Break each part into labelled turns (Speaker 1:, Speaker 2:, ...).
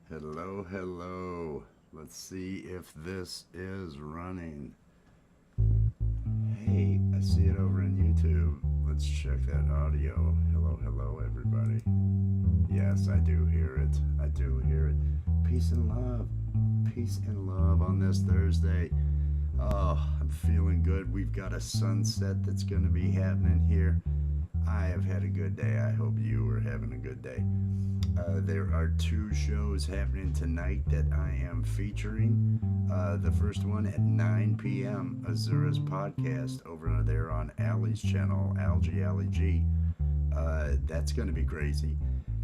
Speaker 1: Hello, hello. Let's see if this is running. Hey, I see it over on YouTube. Let's check that audio. Hello, hello, everybody. Yes, I do hear it. I do hear it. Peace and love. Peace and love on this Thursday. Oh, I'm feeling good. We've got a sunset that's going to be happening here. I have had a good day. I hope you are having a good day. There are two shows happening tonight that I am featuring. The first one at 9 p.m. Azura's podcast over there on Allie's channel, Algie Allie G. That's going to be crazy.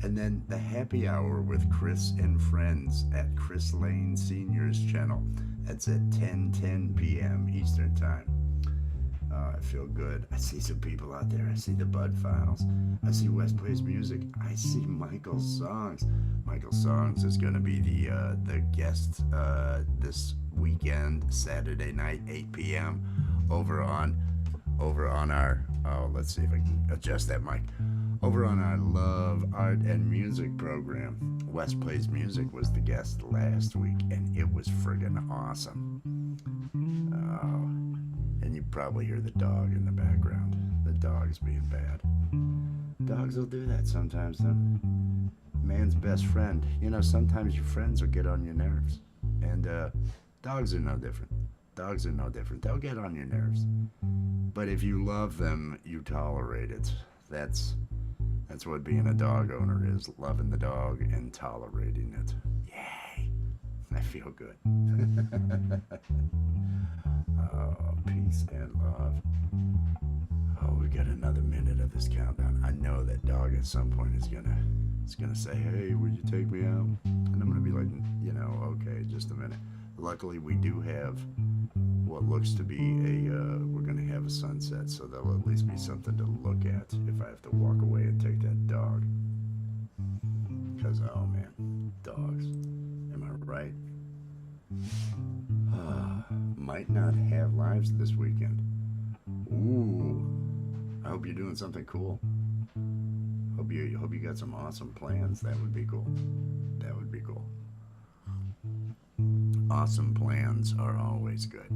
Speaker 1: And then the happy hour with Chris and friends at Chris Lane Senior's channel. That's at 10:10 p.m. Eastern time. I feel good. I see some people out there. I see the Bud Files. I see West Plays Music. I see Michael Songs. Michael Songs is going to be the guest this weekend, Saturday night, 8 p.m. over on our. Oh, let's see if I can adjust that mic. Over on our Love, Art, and Music program. West Plays Music was the guest last week, and it was friggin' awesome. And you probably hear the dog in the background. The dog's being bad. Dogs will do that sometimes, though. Man's best friend. You know, sometimes your friends will get on your nerves. And dogs are no different. Dogs are no different. They'll get on your nerves. But if you love them, you tolerate it. That's what being a dog owner is. Loving the dog and tolerating it. Yay! I feel good. Oh, peace and love. Oh, we got another minute of this countdown. I know that dog at some point is gonna say, "Hey, will you take me out?" And I'm gonna be like, okay, just a minute. Luckily, we do have what looks to be we're gonna have a sunset, so there'll at least be something to look at if I have to walk away and take that dog. Because, oh man, dogs. Am I right? Might not have lives this weekend. Ooh, I hope you're doing something cool. Hope you got some awesome plans. That would be cool. That would be cool. Awesome plans are always good.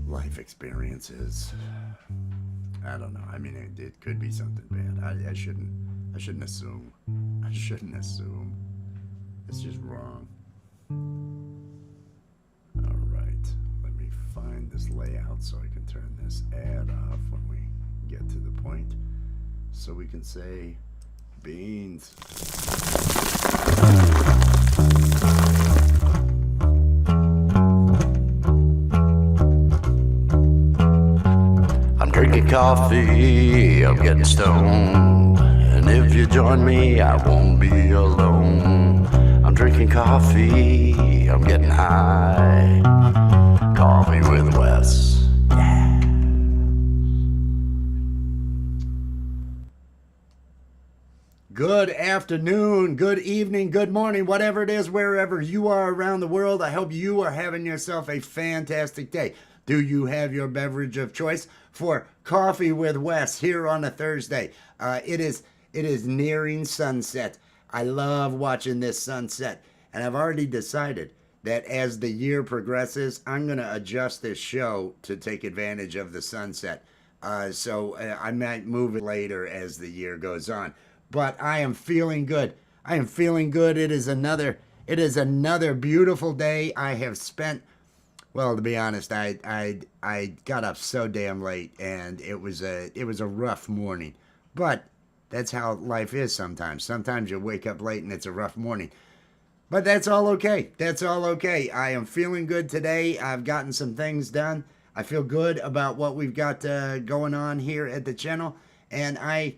Speaker 1: Life experiences. I don't know. I mean, it could be something bad. I shouldn't assume. I shouldn't assume. It's just wrong. All right. Let me find this layout so I can turn this ad off when we get to the point. So we can say beans. I'm drinking coffee, I'm getting stoned. And if you join me, I won't be alone. I'm drinking coffee, I'm getting high. Coffee with Wes. Yeah. Good afternoon, good evening, good morning, whatever it is, wherever you are around the world. I hope you are having yourself a fantastic day. Do you have your beverage of choice for Coffee with Wes here on a Thursday? It is nearing sunset. I love watching this sunset, and I've already decided that as the year progresses, I'm going to adjust this show to take advantage of the sunset. So I might move it later as the year goes on. But I am feeling good. I am feeling good. It is another beautiful day. I have spent, well, to be honest, I got up so damn late, and it was a rough morning. But that's how life is sometimes. Sometimes you wake up late and it's a rough morning. But that's all okay. That's all okay. I am feeling good today. I've gotten some things done. I feel good about what we've got going on here at the channel. And I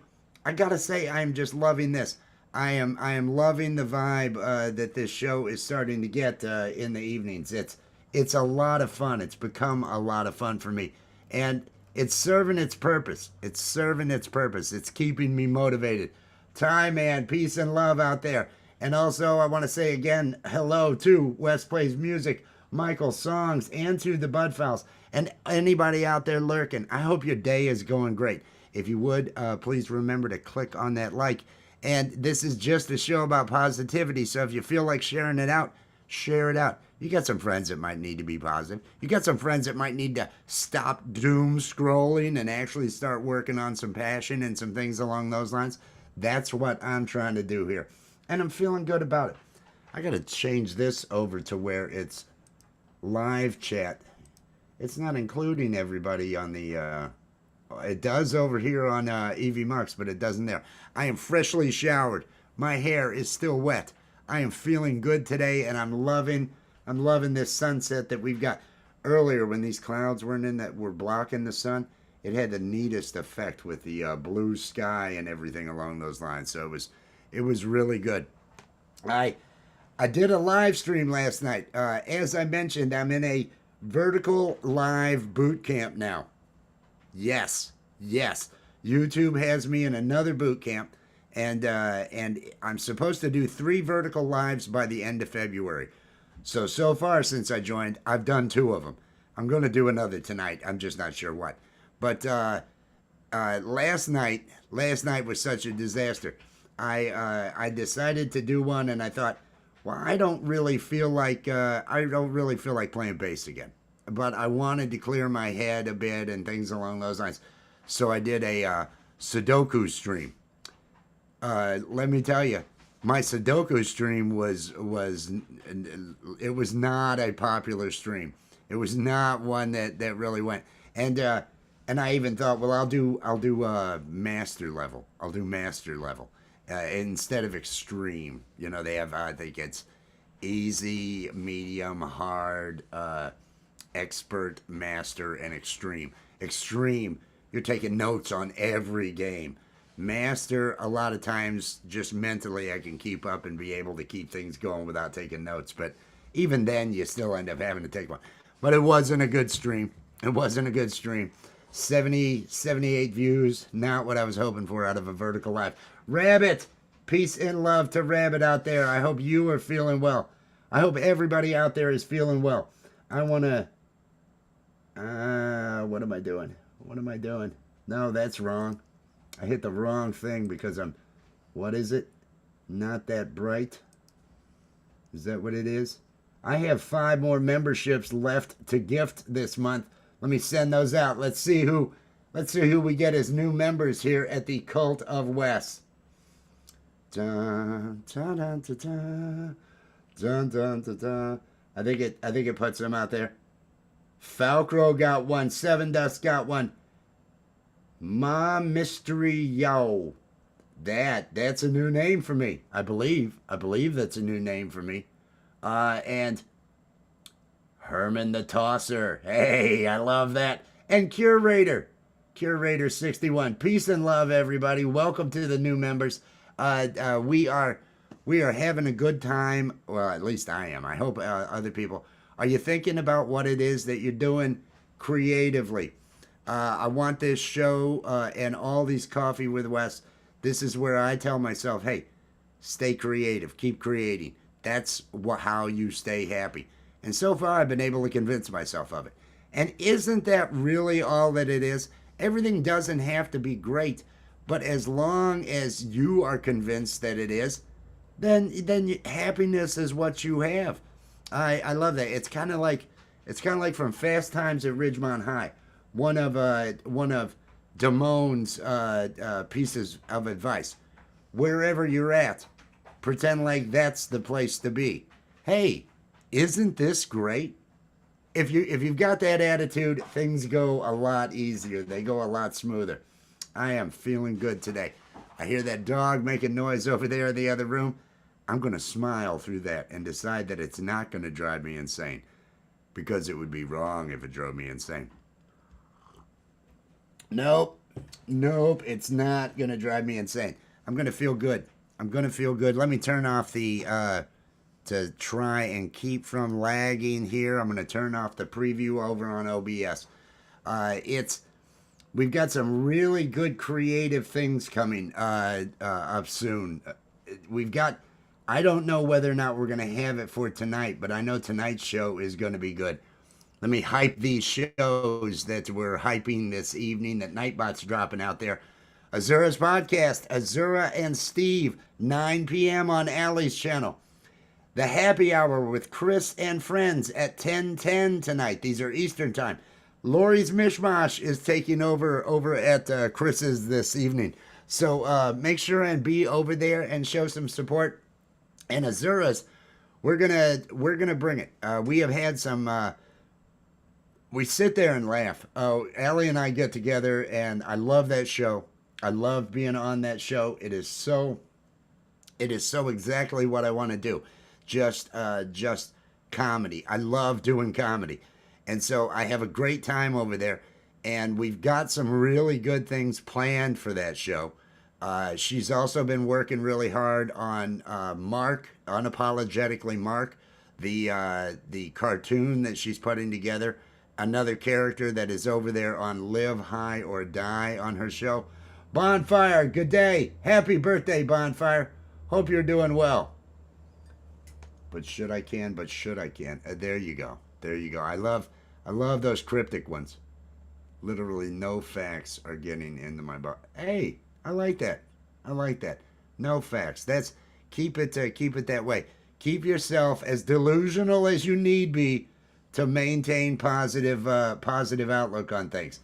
Speaker 1: gotta say, I'm just loving this. I am loving the vibe that this show is starting to get in the evenings. It's a lot of fun. It's become a lot of fun for me. And it's serving its purpose. It's serving its purpose. It's keeping me motivated. Ty, man, peace and love out there. And also, I want to say again, hello to West Plays Music, Michael Songs, and to the Bud Files. And anybody out there lurking, I hope your day is going great. If you would, please remember to click on that like And this is just a show about positivity. So if you feel like sharing it out, share it out. You got some friends that might need to be positive. You got some friends that might need to stop doom scrolling and actually start working on some passion and some things along those lines. That's what I'm trying to do here. And I'm feeling good about it. I got to change this over to where it's live chat. It's not including everybody on the... it does over here on EV Marks, but it doesn't there. I am freshly showered. My hair is still wet. I am feeling good today, and I'm loving this sunset that we've got. Earlier, when these clouds weren't in that were blocking the sun, it had the neatest effect with the blue sky and everything along those lines. So it was really good. I did a live stream last night. As I mentioned, I'm in a vertical live boot camp now. Yes. YouTube has me in another boot camp, and I'm supposed to do 3 vertical lives by the end of February. So far since I joined, I've done 2 of them. I'm going to do another tonight. I'm just not sure what. But last night was such a disaster. I decided to do one, and I thought, well, I don't really feel like playing bass again. But I wanted to clear my head a bit and things along those lines. So I did a Sudoku stream. Let me tell you, my Sudoku stream was not a popular stream. It was not one that really went. And I even thought, well, I'll do master level. I'll do master level instead of extreme. You know, they have I think it's easy, medium, hard, expert, master, and extreme. Extreme, you're taking notes on every game. Master, a lot of times, just mentally, I can keep up and be able to keep things going without taking notes. But even then, you still end up having to take one. But it wasn't a good stream. It wasn't a good stream. 70, 78 views, not what I was hoping for out of a vertical live. Rabbit, peace and love to Rabbit out there. I hope you are feeling well. I hope everybody out there is feeling well. I want to... what am I doing? What am I doing? No, that's wrong. I hit the wrong thing because I'm... What is it? Not that bright? Is that what it is? I have 5 more memberships left to gift this month. Let me send those out. Let's see who we get as new members here at the Cult of Wes. Dun, dun, dun, dun, dun, dun, dun, dun, dun. I think it puts them out there. Falcro got one. Seven Dust got one. Ma Mystery Yo. That's a new name for me. I believe that's a new name for me. And Herman the Tosser. Hey, I love that. And Curator 61. Peace and love, everybody. Welcome to the new members. We are having a good time. Well, at least I am. I hope other people. Are you thinking about what it is that you're doing creatively? I want this show and all these Coffee with Wes. This is where I tell myself, hey, stay creative, keep creating. That's how you stay happy. And so far, I've been able to convince myself of it. And isn't that really all that it is? Everything doesn't have to be great, but as long as you are convinced that it is, then happiness is what you have. I love that. It's kind of like from Fast Times at Ridgemont High. One of Damone's pieces of advice. Wherever you're at, pretend like that's the place to be. Hey, isn't this great? If you've got that attitude, things go a lot easier. They go a lot smoother. I am feeling good today. I hear that dog making noise over there in the other room. I'm going to smile through that and decide that it's not going to drive me insane, because it would be wrong if it drove me insane. Nope, it's not going to drive me insane. I'm going to feel good. Let me turn off the, to try and keep from lagging here, I'm going to turn off the preview over on OBS. We've got some really good creative things coming up soon. I don't know whether or not we're going to have it for tonight, but I know tonight's show is going to be good. Let me hype these shows that we're hyping this evening that Nightbot's dropping out there. Azura's podcast, Azura and Steve, 9 p.m. on Allie's channel. The Happy Hour with Chris and friends at 10:10 tonight. These are Eastern time. Lori's Mishmash is taking over at Chris's this evening. So make sure and be over there and show some support. And Azura's, we're gonna bring it. We have had some. We sit there and laugh. Allie and I get together, and I love that show. I love being on that show. It is so exactly what I want to do. Just comedy. I love doing comedy. And so I have a great time over there. And we've got some really good things planned for that show. She's also been working really hard on Mark, Unapologetically Mark, the cartoon that she's putting together. Another character that is over there on Live High or Die on her show. Bonfire, good day. Happy birthday, Bonfire. Hope you're doing well. But should I can. There you go. There you go. I love those cryptic ones. Literally no facts are getting into my body. Hey, I like that. No facts. Keep it that way. Keep yourself as delusional as you need be to maintain positive outlook on things.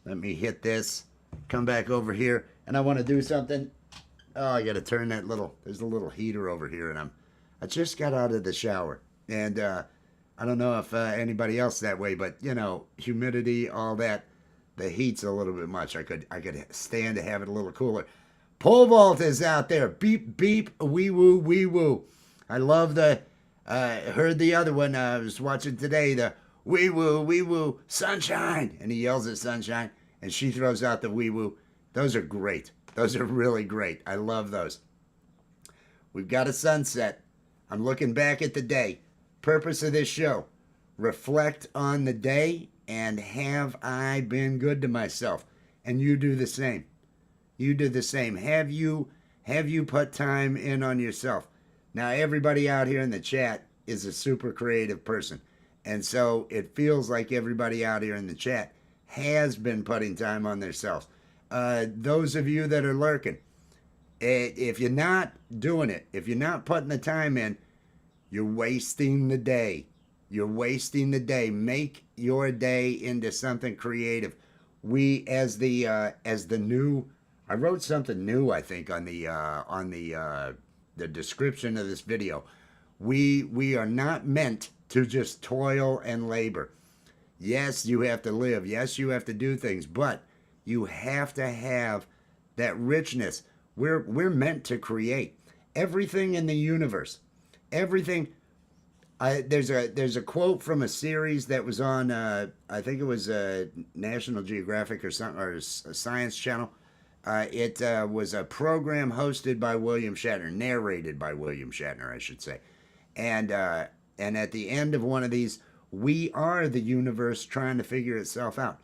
Speaker 1: Let me hit this. Come back over here, and I want to do something. Oh, I got to turn that there's a little heater over here, and I just got out of the shower, and I don't know if anybody else that way, but humidity, all that, the heat's a little bit much. I could stand to have it a little cooler. Pole vault is out there. Beep beep, wee woo, wee woo. I love heard the other one. I was watching today, the wee woo, sunshine, and he yells at sunshine, and she throws out the wee woo. Those are great. Those are really great. I love those. We've got a sunset. I'm looking back at the day. Purpose of this show: reflect on the day and have I been good to myself? And you do the same. You do the same. Have you put time in on yourself? Now, everybody out here in the chat is a super creative person. And so it feels like everybody out here in the chat has been putting time on themselves. Those of you that are lurking, if you're not doing it, if you're not putting the time in, you're wasting the day. You're wasting the day. Make your day into something creative. We, as the new, I wrote something new, I think, on the description of this video. We are not meant to just toil and labor. Yes, you have to live. Yes, you have to do things, but you have to have that richness. We're meant to create everything in the universe. Everything. There's a quote from a series that was on I think it was National Geographic or something, or a Science Channel. It was a program hosted by William Shatner, narrated by William Shatner, I should say. And at the end of one of these, we are the universe trying to figure itself out.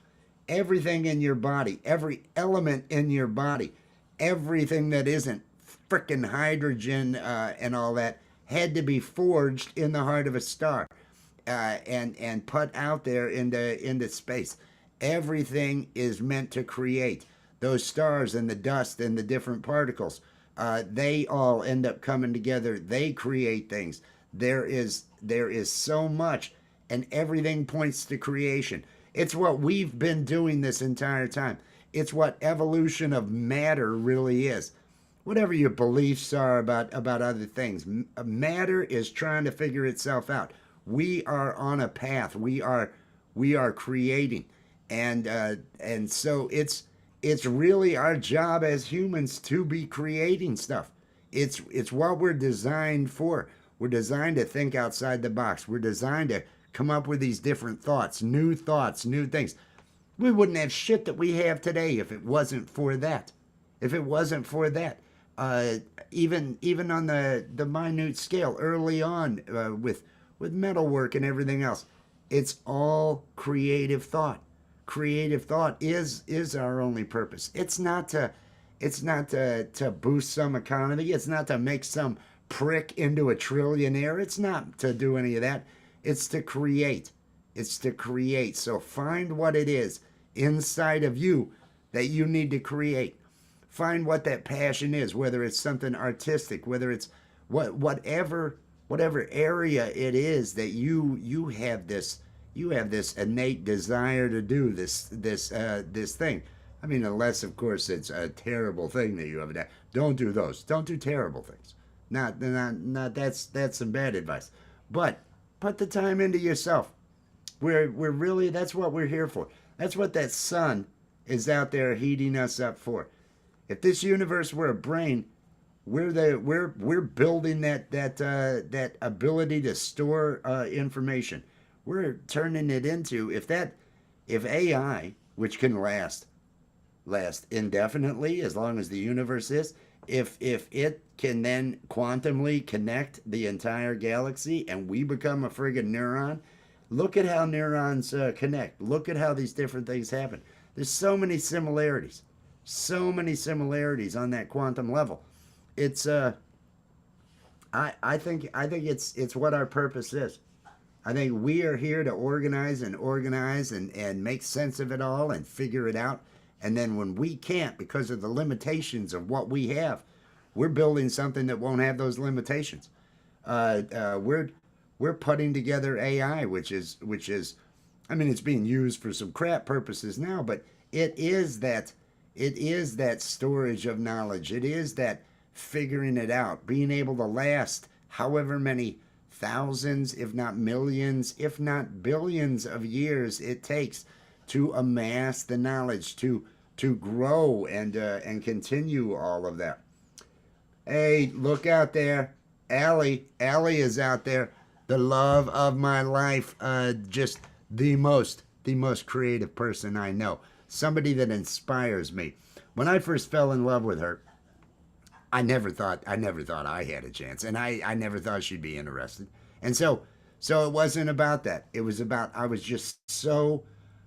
Speaker 1: Everything in your body, every element in your body, everything that isn't frickin' hydrogen and all that, had to be forged in the heart of a star and put out there into space. Everything is meant to create. Those stars and the dust and the different particles, they all end up coming together. They create things. There is so much, and everything points to creation. It's what we've been doing this entire time. It's what evolution of matter really is. Whatever your beliefs are about other things, matter is trying to figure itself out. We are on a path. We are creating, and so it's really our job as humans to be creating stuff. It's what we're designed for. We're designed to think outside the box. We're designed to come up with these different thoughts, new things. We wouldn't have shit that we have today if it wasn't for that. If it wasn't for that. Even on the minute scale, early on with metalwork and everything else, it's all creative thought. Creative thought is our only purpose. It's not to boost some economy. It's not to make some prick into a trillionaire. It's not to do any of that. It's to create. It's to create. So find what it is inside of you that you need to create. Find what that passion is, whether it's something artistic, whether it's whatever area it is that you have this innate desire to do this thing. I mean, unless of course it's a terrible thing that you have done. Don't do those. Don't do terrible things. Not that's some bad advice. But put the time into yourself. We're really, that's what we're here for. That's what that sun is out there heating us up for. If this universe were a brain, we're building that ability to store information. We're turning it into, if AI, which can last indefinitely as long as the universe is, if it can then quantumly connect the entire galaxy and we become a friggin' neuron, look at how neurons connect. Look at how these different things happen. There's so many similarities on that quantum level. It's I think it's what our purpose is. I think we are here to organize and make sense of it all and figure it out. And then when we can't, because of the limitations of what we have, we're building something that won't have those limitations. We're putting together AI, which is, I mean, it's being used for some crap purposes now, but it is that storage of knowledge. It is that figuring it out, being able to last however many thousands, if not millions, if not billions of years it takes to amass the knowledge, to grow and continue all of that. Hey, look out there. Allie is out there. The love of my life. Just the most creative person I know. Somebody that inspires me. When I first fell in love with her, I never thought I had a chance, and I never thought she'd be interested. And so it wasn't about that. It was about, I was just so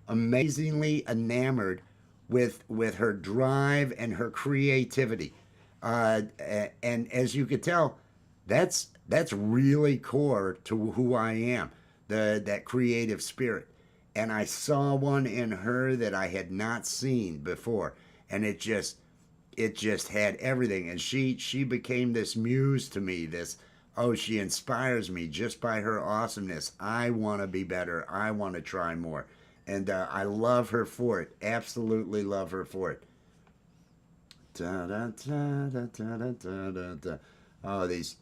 Speaker 1: amazingly enamored with her drive and her creativity. And as you could tell, that's really core to who I am, that creative spirit. And I saw one in her that I had not seen before, and it just had everything. And she became this muse to me. She inspires me just by her awesomeness. I want to be better. I want to try more. And I love her for it. Absolutely love her for it. Da, da, da, da, da, da, da, da. Oh, these.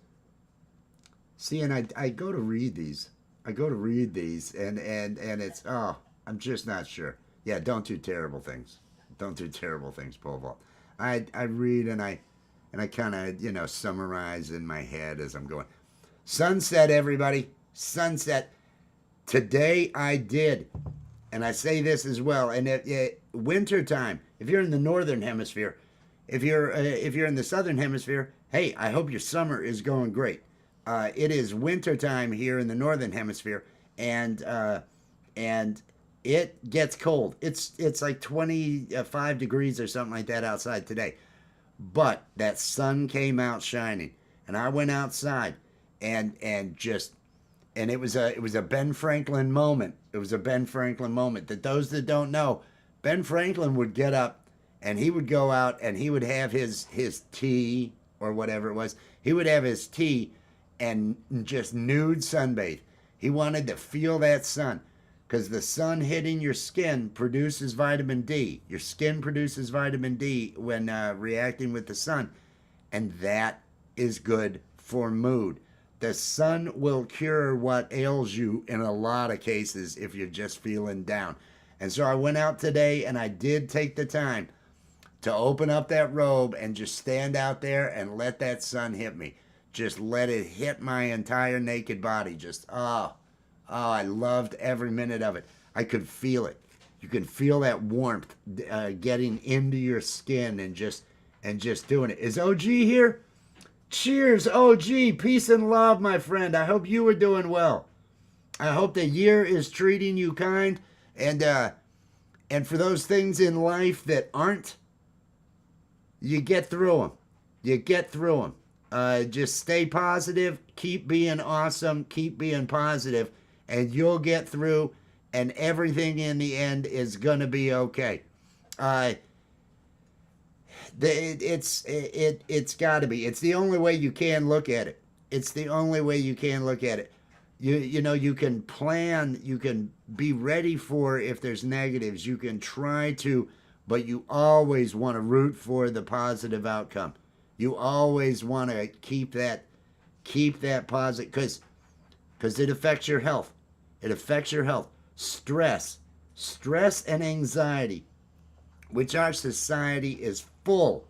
Speaker 1: See, and I go to read these. And it's, I'm just not sure. Yeah, don't do terrible things. Don't do terrible things, Pole Vault. I read and I kind of, summarize in my head as I'm going. Sunset, everybody. Sunset. Today I did. And I say this as well. And winter time, if you're in the northern hemisphere, if you're in the southern hemisphere, hey, I hope your summer is going great. It is winter time here in the northern hemisphere, and it gets cold. It's like 25 degrees or something like that outside today. But that sun came out shining, and I went outside and it was a Ben Franklin moment. It was a Ben Franklin moment. That those that don't know, Ben Franklin would get up and he would go out and he would have his tea or whatever it was. He would have his tea and just nude sunbathe. He wanted to feel that sun, because the sun hitting your skin produces vitamin D. Your skin produces vitamin D when reacting with the sun, and that is good for mood. The sun will cure what ails you in a lot of cases if you're just feeling down. And so I went out today and I did take the time to open up that robe and just stand out there and let that sun hit me. Just let it hit my entire naked body. Just, I loved every minute of it. I could feel it. You can feel that warmth getting into your skin and just doing it. Is OG here? Cheers, OG. Peace and love, my friend. I hope you are doing well. I hope the year is treating you kind. And for those things in life that aren't, you get through them. You get through them. Just stay positive. Keep being awesome. Keep being positive. And you'll get through. And everything in the end is going to be okay. It's got to be. It's the only way you can look at it. It's the only way you can look at it. You know, you can plan, you can be ready for if there's negatives. You can try to, but you always want to root for the positive outcome. You always want to keep that positive, because it affects your health. It affects your health. Stress and anxiety, which our society is full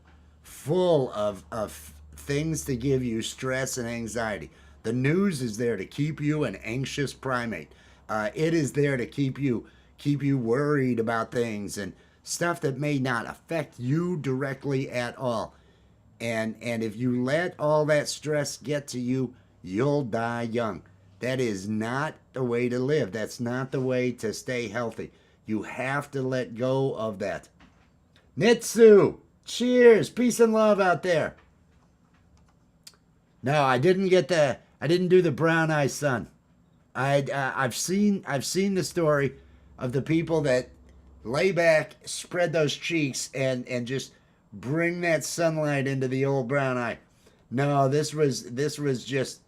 Speaker 1: of things to give you stress and anxiety. The news is there to keep you an anxious primate. It is there to keep you worried about things and stuff that may not affect you directly at all. And if you let all that stress get to you, you'll die young. That is not the way to live. That's not the way to stay healthy. You have to let go of that. Nitsu, cheers, peace and love out there. No, I didn't do the brown eye sun. I've seen the story of the people that lay back, spread those cheeks, and just bring that sunlight into the old brown eye. No, this was just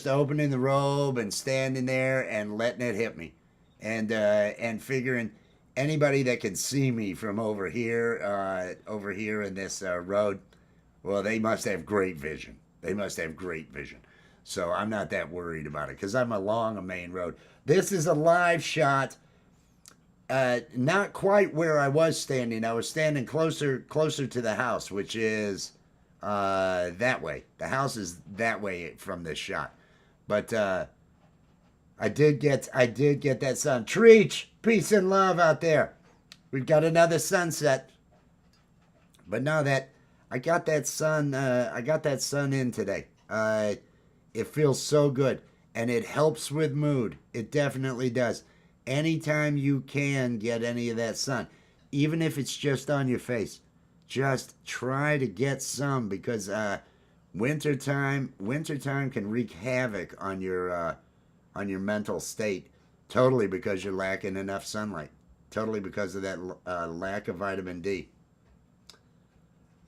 Speaker 1: opening the robe and standing there and letting it hit me, and figuring anybody that can see me from over here in this road, well, they must have great vision. They must have great vision. So I'm not that worried about it because I'm along a main road. This is a live shot. Not quite where I was standing. I was standing closer to the house, which is that way. The house is that way from this shot. But I did get that sun. Treach, peace and love out there. We've got another sunset. But now that I got that sun in today. It feels so good, and it helps with mood. It definitely does. Anytime you can get any of that sun, even if it's just on your face, just try to get some, because wintertime can wreak havoc on your mental state, totally because you're lacking enough sunlight, totally because of that lack of vitamin D.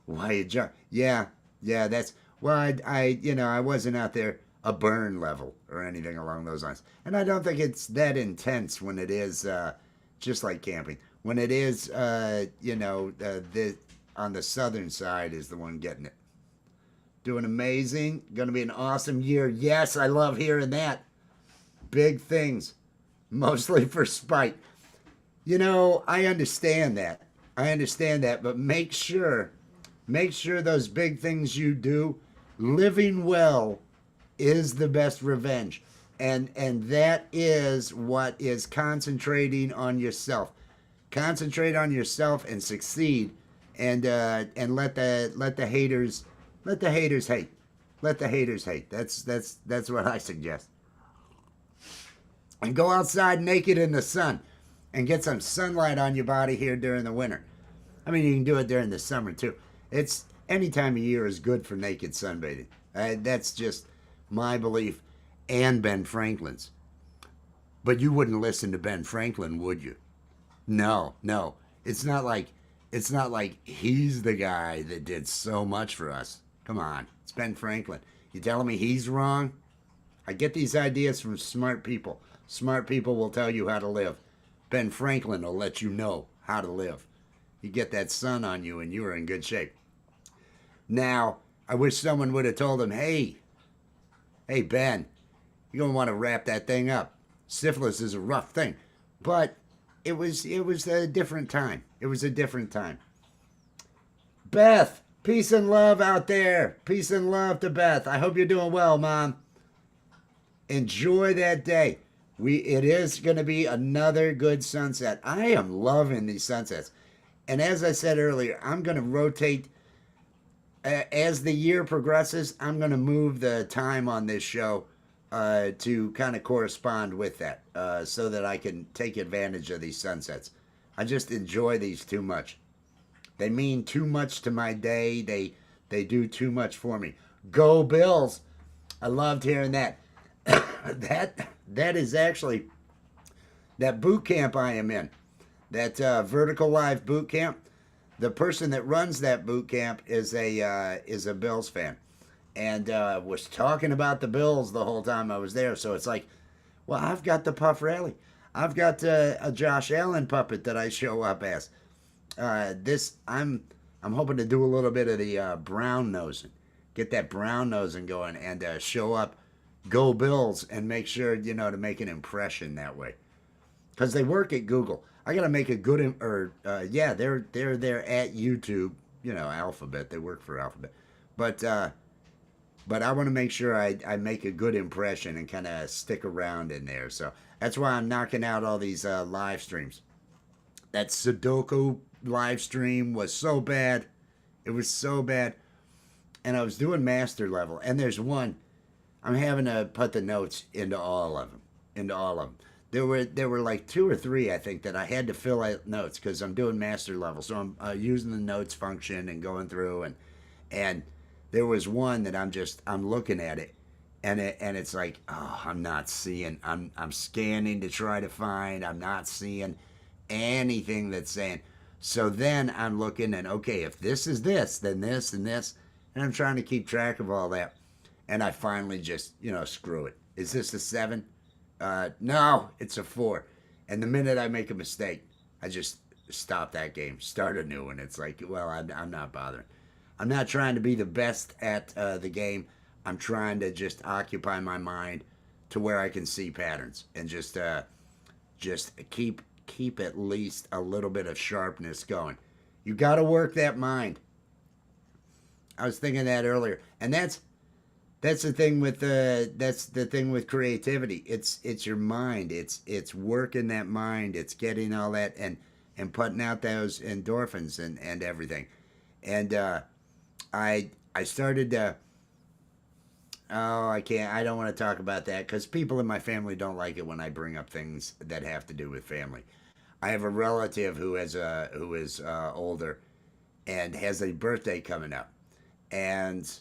Speaker 1: Why you jump? Yeah, that's, well, I wasn't out there a burn level or anything along those lines. And I don't think it's that intense when it is just like camping. When it is, on the southern side is the one getting it. Doing amazing. Going to be an awesome year. Yes, I love hearing that. Big things. Mostly for spite. I understand that. But make sure those big things you do, living well is the best revenge. And that is what is concentrating on yourself. Concentrate on yourself and succeed, and let the haters hate. Let the haters hate. That's what I suggest. And go outside naked in the sun and get some sunlight on your body here during the winter. I mean, you can do it during the summer too. It's any time of year is good for naked sunbathing. That's just my belief, and Ben Franklin's. But you wouldn't listen to Ben Franklin, would you? No. It's not like he's the guy that did so much for us. Come on, it's Ben Franklin. You telling me he's wrong? I get these ideas from smart people. Smart people will tell you how to live. Ben Franklin will let you know how to live. You get that sun on you and you're in good shape. Now, I wish someone would have told him, hey, Ben, you're going to want to wrap that thing up. Syphilis is a rough thing. But it was a different time. It was a different time. Beth, peace and love out there. Peace and love to Beth. I hope you're doing well, Mom. Enjoy that day. It is going to be another good sunset. I am loving these sunsets. And as I said earlier, I'm going to rotate. As the year progresses, I'm going to move the time on this show to kind of correspond with that, so that I can take advantage of these sunsets. I just enjoy these too much. They mean too much to my day. They do too much for me. Go Bills! I loved hearing that. That is actually that boot camp I am in. That Vertical Live boot camp. the person that runs that boot camp is a Bills fan, and was talking about the Bills the whole time I was there. So it's like, well, I've got the Puff Rally. I've got a Josh Allen puppet that I show up as. I'm hoping to do a little bit of the brown nosing, get that brown nosing going, and show up, go Bills, and make sure to make an impression that way. Because they work at Google. I gotta make a good they're there at YouTube, Alphabet. They work for Alphabet, but I want to make sure I make a good impression and kind of stick around in there. So that's why I'm knocking out all these live streams. That Sudoku live stream was so bad. It was so bad. And I was doing master level. And there's one, I'm having to put the notes into all of them. There were like 2 or 3, I think, that I had to fill out notes because I'm doing master level. So I'm using the notes function and going through. And there was one that I'm looking at it. And it's like, oh, I'm not seeing. I'm scanning to try to find. I'm not seeing anything that's saying. So then I'm looking and, okay, if this is this, then this and this. And I'm trying to keep track of all that. And I finally just, screw it. Is this a 7? No, it's a 4. And the minute I make a mistake, I just stop that game, start a new one. It's like, well, I'm not bothering. I'm not trying to be the best at the game. I'm trying to just occupy my mind to where I can see patterns and just keep at least a little bit of sharpness going. You got to work that mind. I was thinking that earlier, and that's the thing with creativity. It's your mind. It's working that mind. It's getting all that and putting out those endorphins and everything. And I started to. Oh, I can't. I don't want to talk about that because people in my family don't like it when I bring up things that have to do with family. I have a relative who is older and has a birthday coming up, and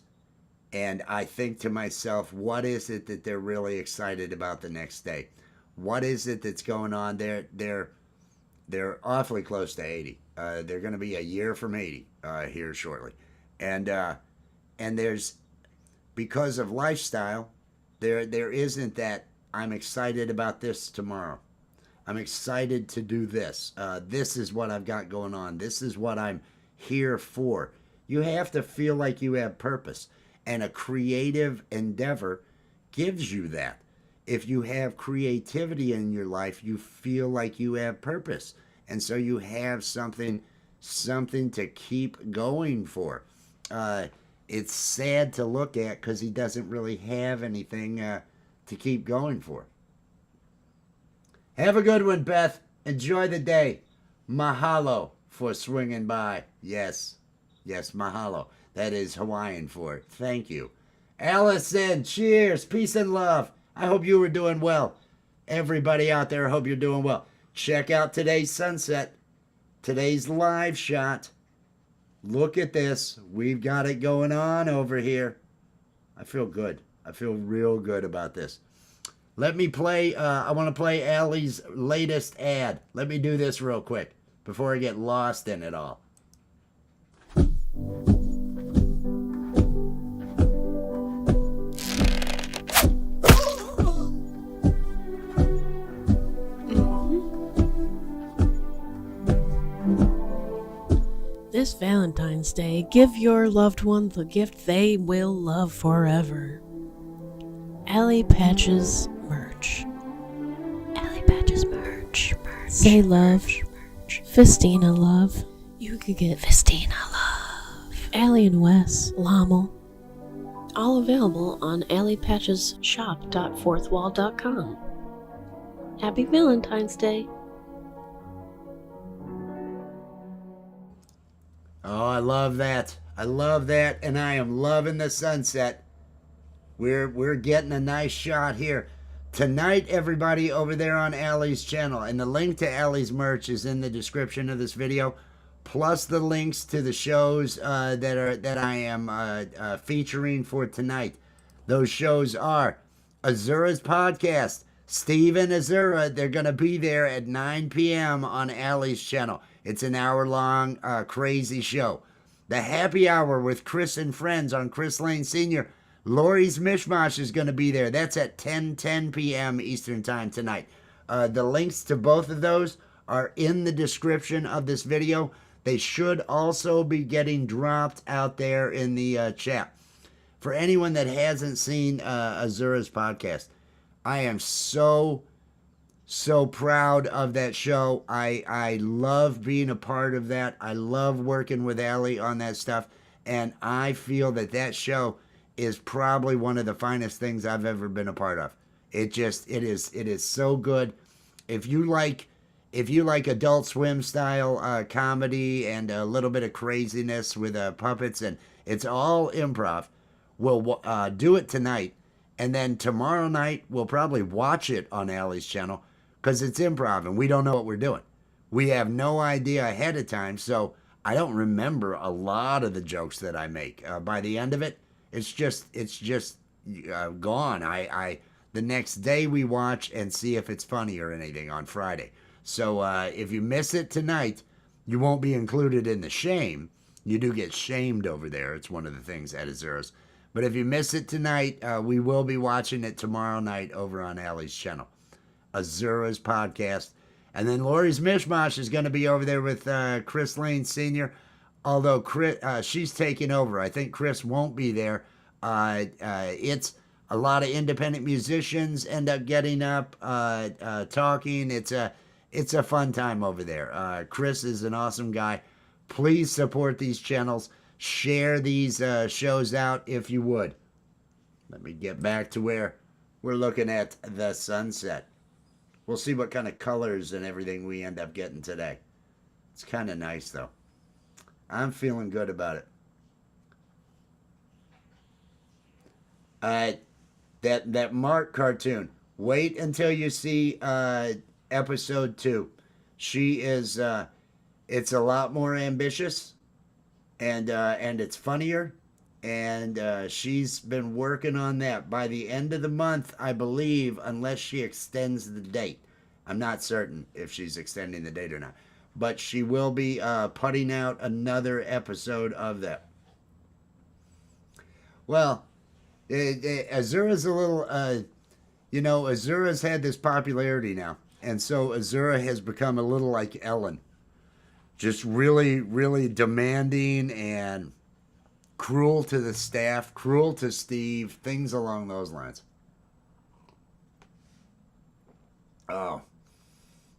Speaker 1: I think to myself, what is it that they're really excited about the next day? What is it that's going on? They're awfully close to 80. They're going to be a year from 80 here shortly, and there's. Because of lifestyle, there isn't that I'm excited about this tomorrow. I'm excited to do this. This is what I've got going on. This is what I'm here for. You have to feel like you have purpose. And a creative endeavor gives you that. If you have creativity in your life, you feel like you have purpose. And so you have something to keep going for. It's sad to look at because he doesn't really have anything to keep going for. Have a good one, Beth. Enjoy the day. Mahalo for swinging by. Yes, mahalo. That is Hawaiian for it. Thank you. Allison, cheers. Peace and love. I hope you were doing well. Everybody out there, I hope you're doing well. Check out today's sunset. Today's live shot. Look at this. We've got it going on over here. I feel good. I feel real good about this. Let me play. I want to play Allie's latest ad. Let me do this real quick before I get lost in it all.
Speaker 2: This Valentine's Day, give your loved one the gift they will love forever. Allie Patches merch. Allie Patches merch. Say love. Festina love. You could get Festina love. Allie and Wes, Lommel. All available on alliepatchesshop.fourthwall.com. Happy Valentine's Day.
Speaker 1: Oh, I love that. I love that, and I am loving the sunset. We're getting a nice shot here. Tonight, everybody over there on Allie's channel, and the link to Allie's merch is in the description of this video, plus the links to the shows that I am featuring for tonight. Those shows are Azura's podcast. Steve and Azura, they're going to be there at 9 p.m. on Allie's channel. It's an hour-long crazy show. The Happy Hour with Chris and Friends on Chris Lane Sr. Lori's Mishmash is going to be there. That's at 10 p.m. Eastern Time tonight. The links to both of those are in the description of this video. They should also be getting dropped out there in the chat. For anyone that hasn't seen Azura's podcast, I am so proud of that show. I love being a part of that. I love working with Allie on that stuff. And I feel that show is probably one of the finest things I've ever been a part of. It is so good. If you like Adult Swim style comedy and a little bit of craziness with puppets, and it's all improv, we'll do it tonight. And then tomorrow night, we'll probably watch it on Allie's channel because it's improv and we don't know what we're doing. We have no idea ahead of time, so I don't remember a lot of the jokes that I make. By the end of it, it's just gone. The next day we watch and see if it's funny or anything on Friday. So if you miss it tonight, you won't be included in the shame. You do get shamed over there. It's one of the things at Azura's. But if you miss it tonight, we will be watching it tomorrow night over on Allie's channel, Azura's podcast. And then Lori's Mishmash is going to be over there with Chris Lane Sr., although Chris, she's taking over. I think Chris won't be there. It's a lot of independent musicians end up getting up, talking. It's a fun time over there. Chris is an awesome guy. Please support these channels. Share these shows out if you would. Let me get back to where we're looking at the sunset. We'll see what kind of colors and everything we end up getting today. It's kind of nice, though. I'm feeling good about it. That Mark cartoon. Wait until you see episode 2. She is. It's a lot more ambitious, and it's funnier, and she's been working on that. By the end of the month, I believe, unless she extends the date. I'm not certain if she's extending the date or not, but she will be putting out another episode of that. Well, Azura's a little, Azura's had this popularity now, and so Azura has become a little like Ellen. Just really, really demanding and cruel to the staff, cruel to Steve, things along those lines.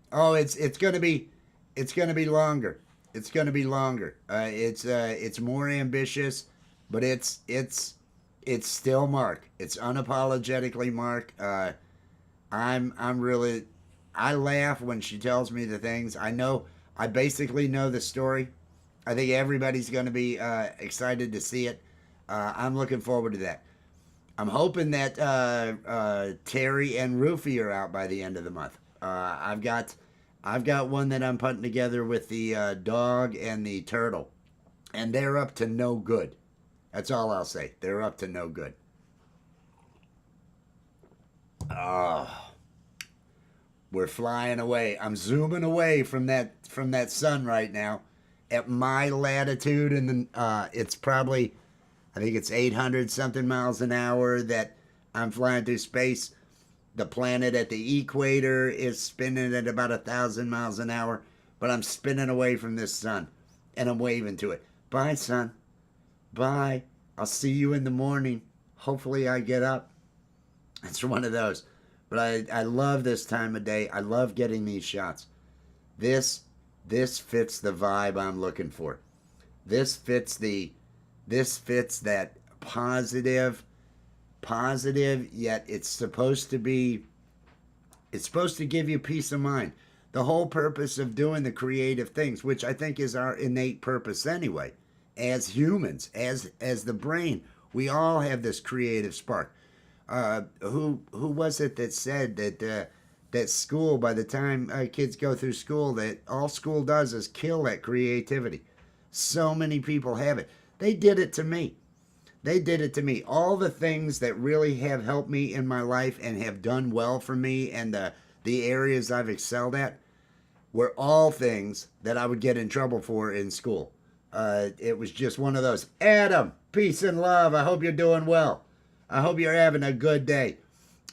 Speaker 1: It's gonna be longer. It's gonna be longer. It's more ambitious, but it's still Mark. It's unapologetically Mark. I laugh when she tells me the things. I basically know the story. I think everybody's going to be excited to see it. I'm looking forward to that. I'm hoping that Terry and Rufy are out by the end of the month. I've got one that I'm putting together with the dog and the turtle, and they're up to no good. That's all I'll say. They're up to no good. We're flying away. I'm zooming away from that sun right now. At my latitude, and it's probably, I think it's 800 something miles an hour that I'm flying through space. The planet at the equator is spinning at about 1,000 miles an hour, but I'm spinning away from this sun, and I'm waving to it. Bye, sun. Bye. I'll see you in the morning. Hopefully I get up. It's one of those. But I love this time of day. I love getting these shots. This fits the vibe I'm looking for. This fits that positive, yet it's supposed to give you peace of mind. The whole purpose of doing the creative things, which I think is our innate purpose anyway, as humans, as the brain, we all have this creative spark. Who was it that said that school, by the time kids go through school, that all school does is kill that creativity? So many people have it. They did it to me. All the things that really have helped me in my life and have done well for me, and the areas I've excelled at, were all things that I would get in trouble for in school. It was just one of those. Adam, peace and love. I hope you're doing well. I hope you're having a good day.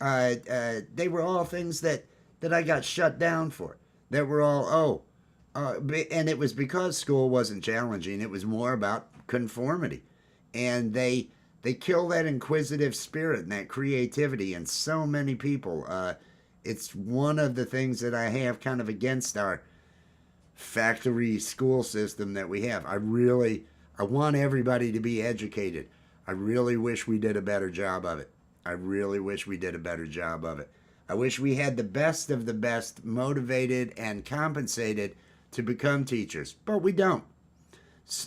Speaker 1: They were all things that I got shut down for. That were all, and it was because school wasn't challenging. It was more about conformity. And they kill that inquisitive spirit and that creativity in so many people. It's one of the things that I have kind of against our factory school system that we have. I want everybody to be educated. I really wish we did a better job of it. I really wish we did a better job of it. I wish we had the best of the best motivated and compensated to become teachers, but we don't.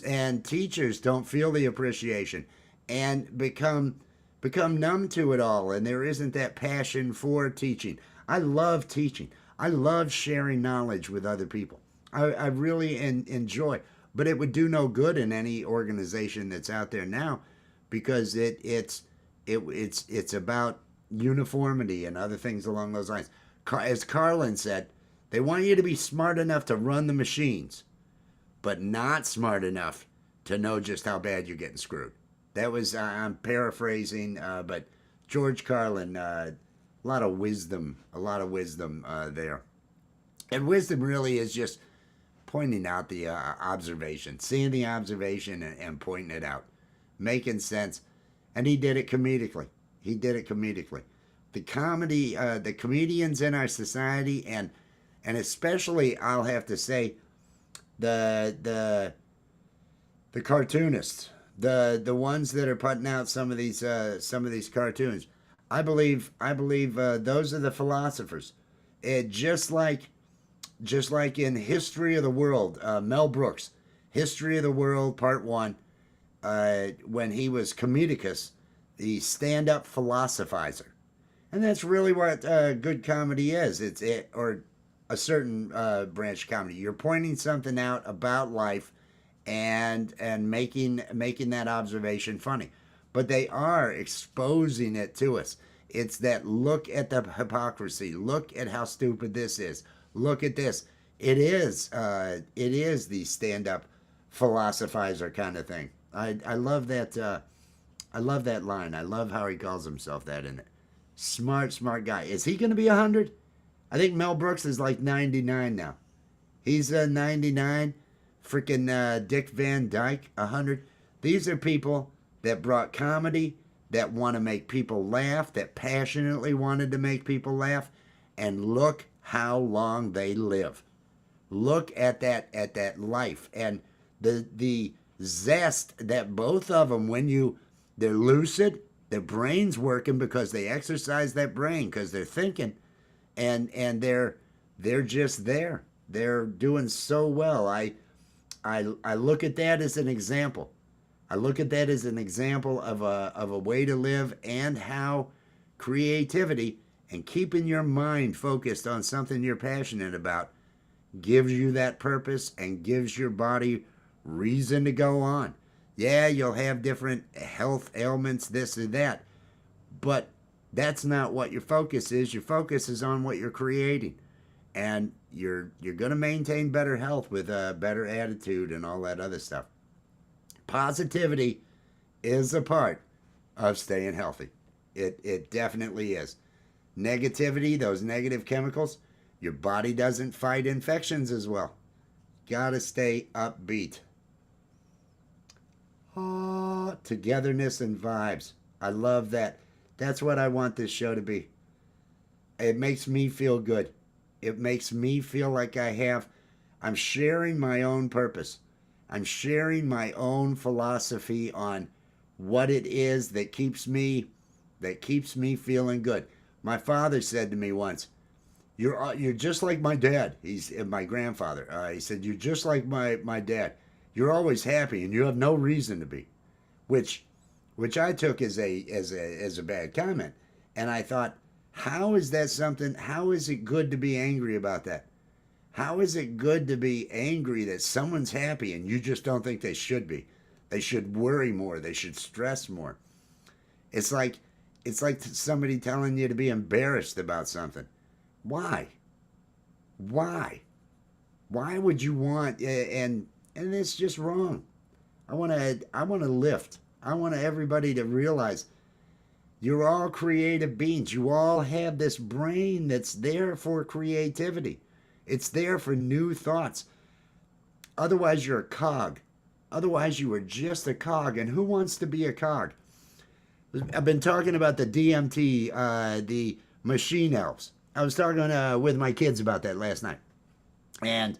Speaker 1: And teachers don't feel the appreciation and become numb to it all, and there isn't that passion for teaching. I love teaching. I love sharing knowledge with other people. I really enjoy, but it would do no good in any organization that's out there now, because it's about uniformity and other things along those lines. As Carlin said, they want you to be smart enough to run the machines, but not smart enough to know just how bad you're getting screwed. That was, I'm paraphrasing, but George Carlin, a lot of wisdom there. And wisdom really is just pointing out the observation, seeing the observation and pointing it out, making sense. And he did it comedically. The comedy, the comedians in our society, and especially, I'll have to say, the cartoonists, the ones that are putting out some of these cartoons. I believe those are the philosophers. Just like in History of the World, Mel Brooks, History of the World Part 1, when he was comedicus, the stand-up philosophizer. And that's really what good comedy is. Or a certain branch of comedy. You're pointing something out about life and making that observation funny. But they are exposing it to us. It's that look at the hypocrisy. Look at how stupid this is. Look at this. It is the stand-up philosophizer kind of thing. I love that. I love that line. I love how he calls himself that in it. Smart guy. Is he going to be 100? I think Mel Brooks is like 99 now. He's 99. Freaking Dick Van Dyke, 100. These are people that brought comedy, that want to make people laugh, that passionately wanted to make people laugh, and look how long they live. Look at that life and the zest that both of them, when they're lucid, their brain's working because they exercise that brain, because they're thinking, and they're just there. They're doing so well. I look at that as an example. I look at that as an example of a way to live, and how creativity and keeping your mind focused on something you're passionate about gives you that purpose and gives your body reason to go on. Yeah, you'll have different health ailments, this or that, but that's not what your focus is. Your focus is on what you're creating, and you're going to maintain better health with a better attitude and all that other stuff. Positivity is a part of staying healthy. It definitely is. Negativity, those negative chemicals, your body doesn't fight infections as well. Gotta stay upbeat. Togetherness and vibes. I love that. That's what I want this show to be. It makes me feel good. It makes me feel like I'm sharing my own purpose. I'm sharing my own philosophy on what it is that keeps me feeling good. My father said to me once, "You're just like my dad." He's my grandfather. He said, "You're just like my dad. You're always happy, and you have no reason to be," which I took as a bad comment, and I thought, how is that something? How is it good to be angry about that? How is it good to be angry that someone's happy and you just don't think they should be? They should worry more. They should stress more. It's like somebody telling you to be embarrassed about something. Why? Why would you want, and it's just wrong. I want to lift. I want everybody to realize you're all creative beings. You all have this brain that's there for creativity. It's there for new thoughts. Otherwise, you're a cog. Otherwise, you are just a cog. And who wants to be a cog? I've been talking about the DMT, the machine elves. I was talking with my kids about that last night, and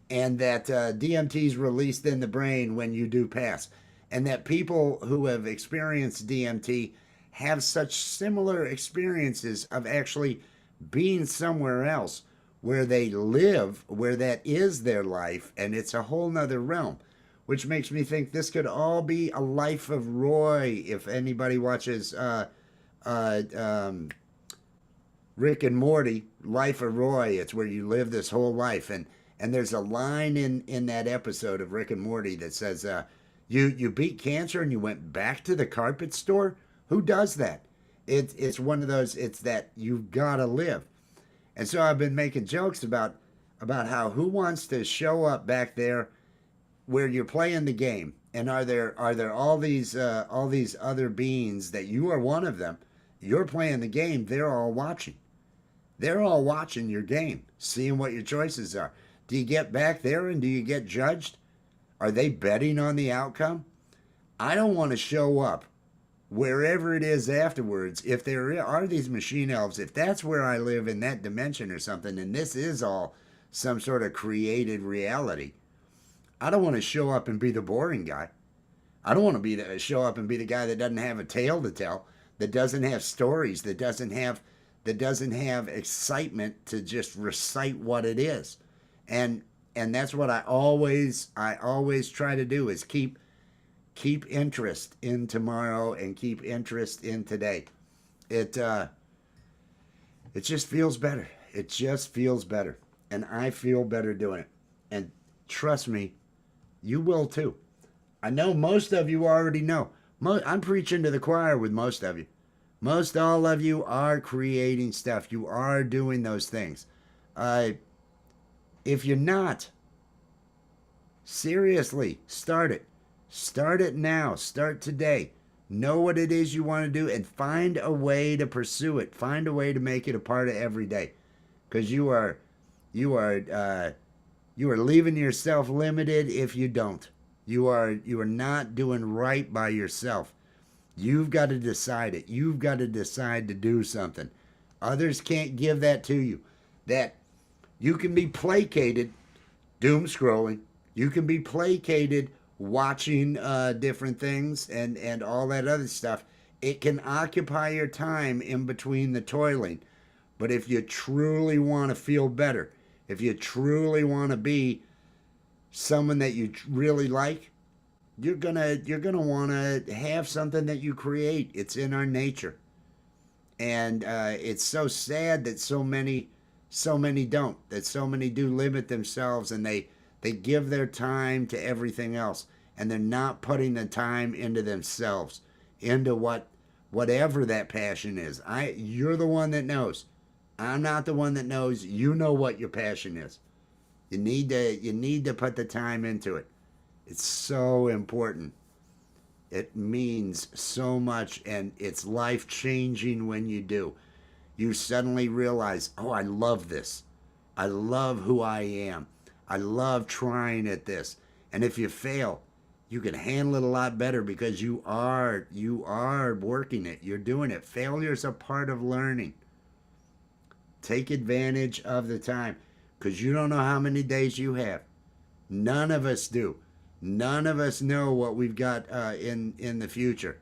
Speaker 1: that DMT is released in the brain when you do pass, and that people who have experienced DMT have such similar experiences of actually being somewhere else where they live, where that is their life, and it's a whole nother realm, which makes me think this could all be a life of Roy. If anybody watches Rick and Morty, Life of Roy, it's where you live this whole life. And there's a line in that episode of Rick and Morty that says, you beat cancer and you went back to the carpet store? Who does that? It's one of those, it's that you've got to live. And so I've been making jokes about how who wants to show up back there where you're playing the game, and are there all these other beings that you are one of them? You're playing the game, they're all watching. They're all watching your game, seeing what your choices are. Do you get back there and do you get judged? Are they betting on the outcome? I don't want to show up wherever it is afterwards. If there are these machine elves, if that's where I live in that dimension or something, and this is all some sort of created reality, I don't want to show up and be the boring guy. I don't want to show up and be the guy that doesn't have a tale to tell, that doesn't have stories, that doesn't have excitement to just recite what it is. And that's what I always try to do, is keep interest in tomorrow and keep interest in today. It just feels better. It just feels better. And I feel better doing it. And trust me, you will too. I know most of you already know. I'm preaching to the choir with most of you. Most all of you are creating stuff. You are doing those things. If you're not, seriously, start it. Start it now. Start today. Know what it is you want to do and find a way to pursue it. Find a way to make it a part of every day. Because you are leaving yourself limited if you don't. You are not doing right by yourself. You've got to decide it. You've got to decide to do something. Others can't give that to you. That you can be placated doom scrolling. You can be placated watching different things and all that other stuff. It can occupy your time in between the toiling. But if you truly want to feel better, if you truly want to be someone that you really like, you're gonna want to have something that you create. It's in our nature, and it's so sad that so many don't. That so many do limit themselves, and they give their time to everything else, and they're not putting the time into themselves, into whatever that passion is. You're the one that knows. I'm not the one that knows. You know what your passion is. You need to put the time into it. It's so important. It means so much, and it's life-changing when you do. You suddenly realize, oh, I love this. I love who I am. I love trying at this. And if you fail, you can handle it a lot better because you are working it. You're doing it. Failure's a part of learning. Take advantage of the time, because you don't know how many days you have. None of us do. None of us know what we've got in the future.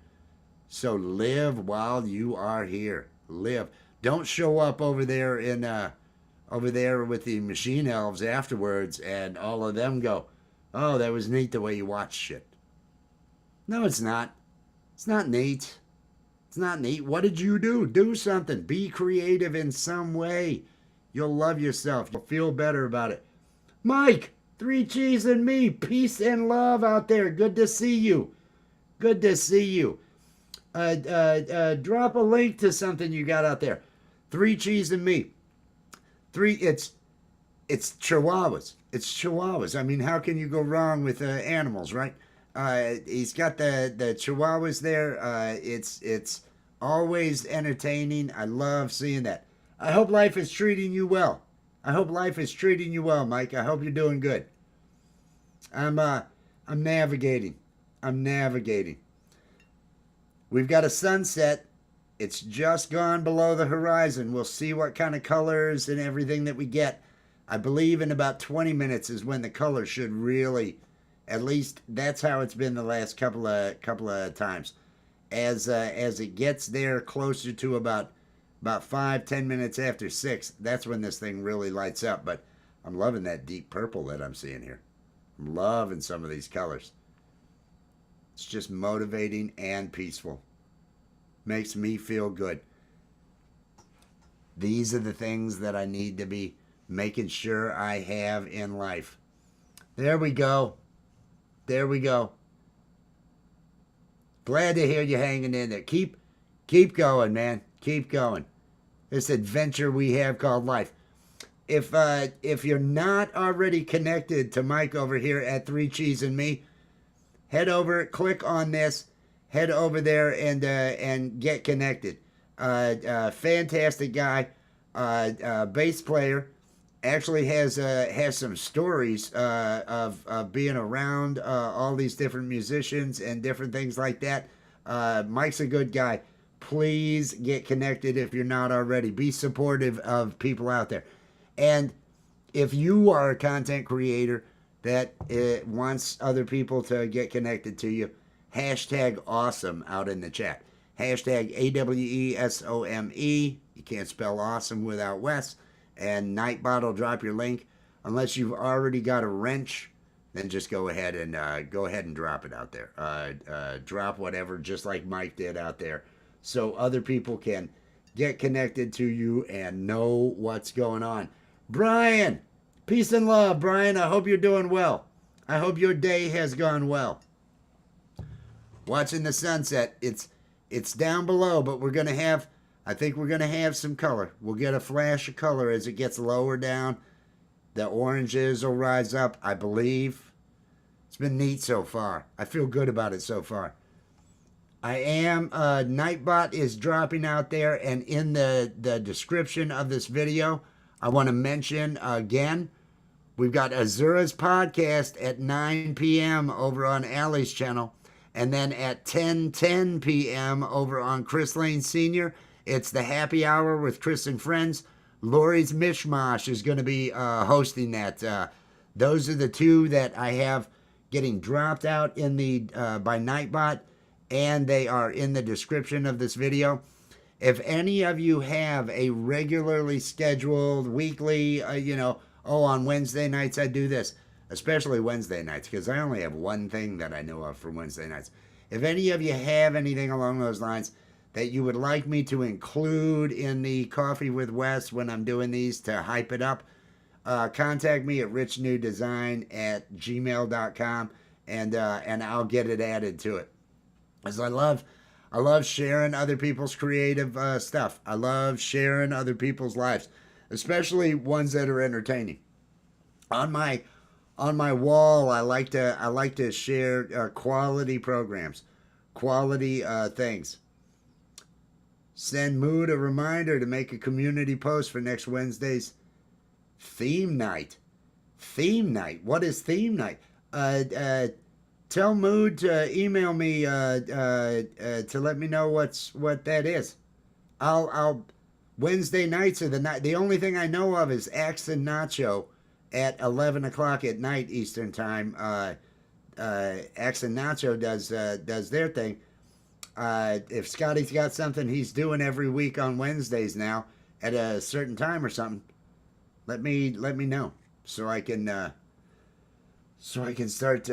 Speaker 1: So live while you are here. Live. Don't show up over there with the machine elves afterwards and all of them go, oh, that was neat the way you watched shit. No, it's not. It's not neat. It's not neat. What did you do? Do something. Be creative in some way. You'll love yourself. You'll feel better about it. Mike, 3 Cheese and me. Peace and love out there. Good to see you. Good to see you. Drop a link to something you got out there. 3 Cheese and me. It's It's Chihuahuas. It's Chihuahuas. I mean, how can you go wrong with animals, right? He's got the Chihuahuas there. It's always entertaining. I love seeing that. I hope life is treating you well. I hope life is treating you well, Mike. I hope you're doing good. I'm navigating. I'm navigating. We've got a sunset. It's just gone below the horizon. We'll see what kind of colors and everything that we get. I believe in about 20 minutes is when the colors should really, at least that's how it's been the last couple of times. As it gets there closer to about 5-10 minutes after 6, that's when this thing really lights up. But I'm loving that deep purple that I'm seeing here. I'm loving some of these colors. It's just motivating and peaceful. Makes me feel good. These are the things that I need to be making sure I have in life. There we go. There we go. Glad to hear you hanging in there. Keep going, man. Keep going. This adventure we have called life. If you're not already connected to Mike over here at 3 Cheese and Me, head over, click on this, head over there and get connected. Fantastic guy, bass player. Actually has some stories of being around all these different musicians and different things like that. Mike's a good guy. Please get connected if you're not already. Be supportive of people out there. And if you are a content creator that wants other people to get connected to you, hashtag awesome out in the chat. Hashtag AWESOME. You can't spell awesome without Wes. And Nightbot will drop your link. Unless you've already got a wrench, then just go ahead and drop it out there. Drop whatever, just like Mike did out there, so other people can get connected to you and know what's going on. Brian, peace and love, Brian. I hope you're doing well. I hope your day has gone well. Watching the sunset. It's down below, but I think we're gonna have some color. We'll get a flash of color as it gets lower down. The oranges will rise up, I believe. It's been neat so far. I feel good about it so far. Nightbot is dropping out there, and in the description of this video, I want to mention again, we've got Azura's podcast at 9 p.m. over on Allie's channel, and then at 10:10 p.m. over on Chris Lane Sr., it's the happy hour with Chris and friends. Lori's Mishmash is going to be hosting that. Those are the two that I have getting dropped out in the by Nightbot, and they are in the description of this video. If any of you have a regularly scheduled weekly, on Wednesday nights I do this, especially Wednesday nights, because I only have one thing that I know of for Wednesday nights. If any of you have anything along those lines that you would like me to include in the Coffee with Wes when I'm doing these to hype it up, contact me at richnewdesign@gmail.com, and I'll get it added to it. Because I love sharing other people's creative stuff. I love sharing other people's lives, especially ones that are entertaining. On my wall, I like to share quality programs, quality things. Send Mood a reminder to make a community post for next Wednesday's theme night. Theme night. What is theme night? Tell Mood to email me to let me know what that is. I'll Wednesday nights are the night. The only thing I know of is Axe and Nacho at 11 o'clock at night Eastern time. Axe and Nacho does their thing. If Scotty's got something he's doing every week on Wednesdays now at a certain time or something, let me know so I can start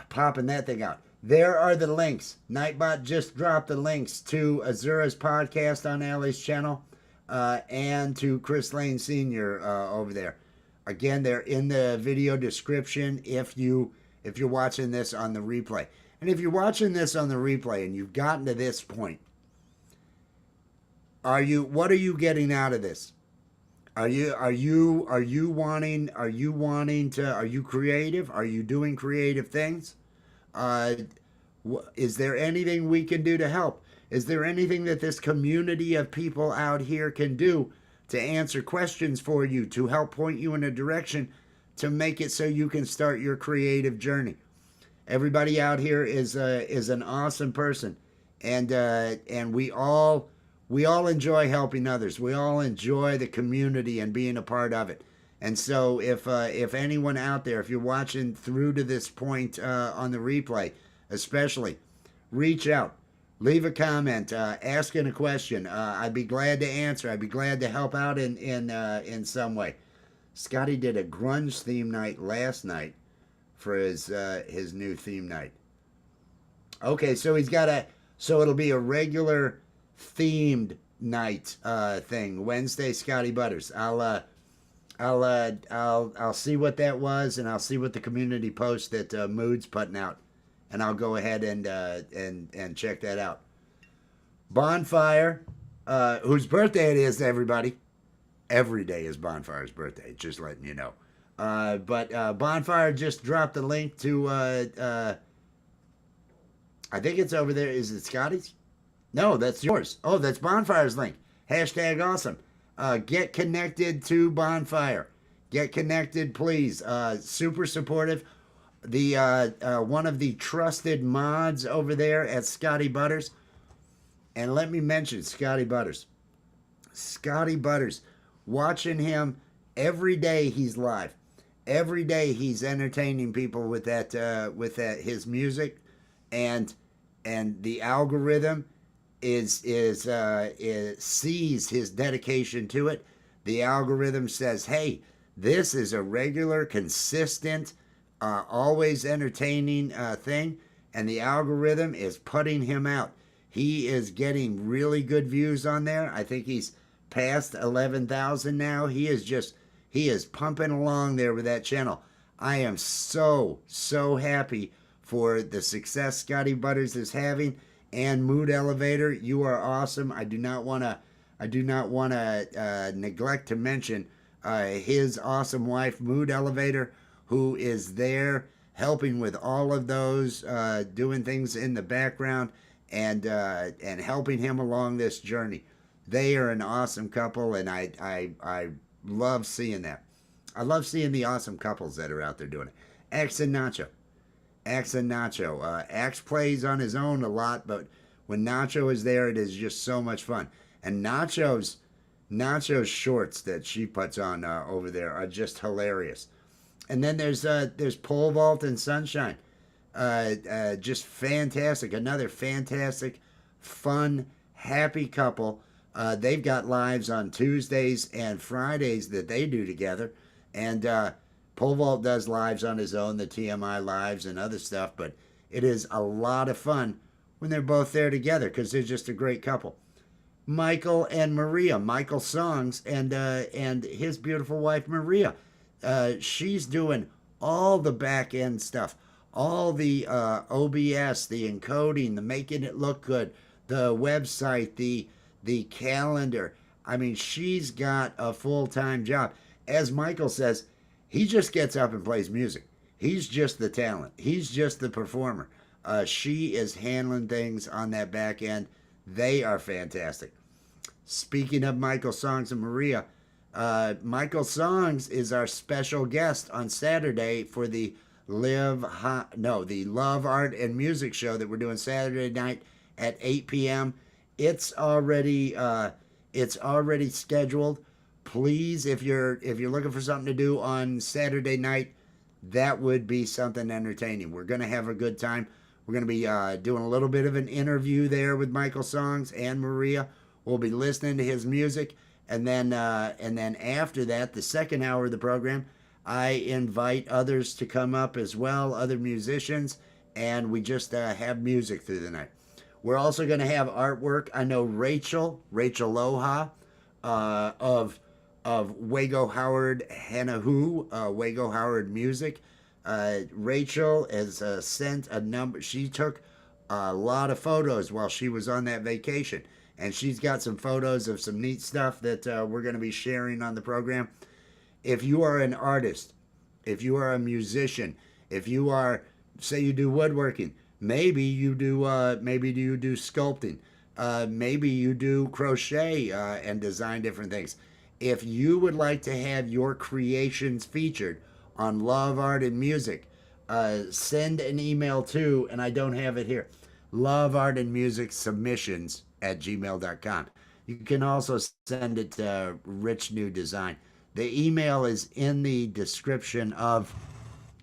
Speaker 1: popping that thing out. There are the links. Nightbot just dropped the links to Azura's podcast on Allie's channel and to Chris Lane Sr. Over there. Again, they're in the video description if you're watching this on the replay. And if you're watching this on the replay and you've gotten to this point, what are you getting out of this? are you creative? Are you doing creative things? Uh, is there anything we can do to help? Is there anything that this community of people out here can do to answer questions for you, to help point you in a direction to make it so you can start your creative journey? Everybody out here is an awesome person, and we all enjoy helping others. We all enjoy the community and being a part of it. And so, if anyone out there, if you're watching through to this point on the replay, especially, reach out, leave a comment, asking a question. I'd be glad to answer. I'd be glad to help out in some way. Scotty did a grunge theme night last night for his new theme night. Okay, so so it'll be a regular themed night thing. Wednesday, Scotty Butters. I'll see what that was, and I'll see what the community post that Mood's putting out, and I'll go ahead and check that out. Bonfire, whose birthday it is, everybody. Every day is Bonfire's birthday. Just letting you know. But Bonfire just dropped a link to. I think it's over there. Is it Scotty's? No, that's yours. Oh, that's Bonfire's link. Hashtag awesome. Get connected to Bonfire. Get connected, please. Super supportive. The one of the trusted mods over there at Scotty Butters. And let me mention Scotty Butters. Scotty Butters. Watching him every day he's live. Every day he's entertaining people with that his music, and the algorithm is sees his dedication to it. The algorithm says, "Hey, this is a regular, consistent, always entertaining thing," and the algorithm is putting him out. He is getting really good views on there. I think he's past 11,000 now. He is pumping along there with that channel. I am so happy for the success Scotty Butters is having. And Mood Elevator, you are awesome. I do not want to neglect to mention his awesome wife, Mood Elevator, who is there helping with all of those, doing things in the background, and helping him along this journey. They are an awesome couple, and I love seeing that. I love seeing the awesome couples that are out there doing it. Axe and Nacho. Axe plays on his own a lot, but when Nacho is there, it is just so much fun. And Nacho's shorts that she puts on over there are just hilarious. And then there's Pole Vault and Sunshine. Just fantastic. Another fantastic, fun, happy couple. They've got lives on Tuesdays and Fridays that they do together. And Pole Vault does lives on his own, the TMI lives and other stuff. But it is a lot of fun when they're both there together because they're just a great couple. Michael and Maria. Michael Songs and his beautiful wife, Maria. She's doing all the back end stuff. All the OBS, the encoding, the making it look good, the website, the calendar. I mean, she's got a full-time job. As Michael says, he just gets up and plays music. He's just the talent. He's just the performer. She is handling things on that back end. They are fantastic. Speaking of Michael Songs and Maria, Michael Songs is our special guest on Saturday for the the Love, Art, and Music show that we're doing Saturday night at 8 p.m. It's already scheduled. Please, if you're looking for something to do on Saturday night, that would be something entertaining. We're gonna have a good time. We're gonna be doing a little bit of an interview there with Michael Songs and Maria. We'll be listening to his music, and then after that, the second hour of the program, I invite others to come up as well, other musicians, and we just have music through the night. We're also going to have artwork. I know Rachel Loha of Wago Howard Hanahu, Wago Howard Music. Rachel has sent a number. She took a lot of photos while she was on that vacation, and she's got some photos of some neat stuff that we're going to be sharing on the program. If you are an artist, if you are a musician, if you are, say you do woodworking, maybe you do sculpting, maybe you do crochet and design different things. If you would like to have your creations featured on Love, Art, and Music, send an email to, and I don't have it here, Love, Art, and Music Submissions at gmail.com. You can also send it to Rich New Design. The email is in the description of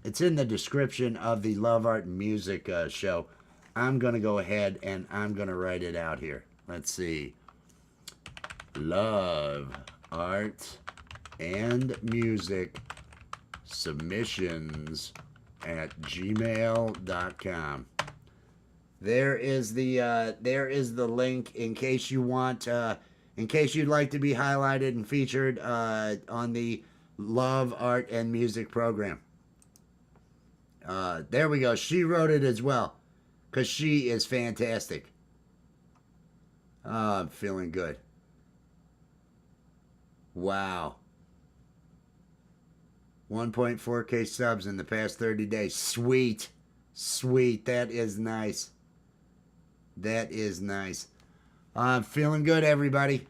Speaker 1: the Love, Art, and Music show. I'm going to go ahead and I'm going to write it out here. Let's see. Love, Art, and Music Submissions at gmail.com. There is the link in case you want, in case you'd like to be highlighted and featured on the Love, Art, and Music program. There we go. She wrote it as well, because she is fantastic. I'm feeling good. Wow. 1.4K subs in the past 30 days. Sweet. Sweet. That is nice. That is nice. I'm feeling good, everybody.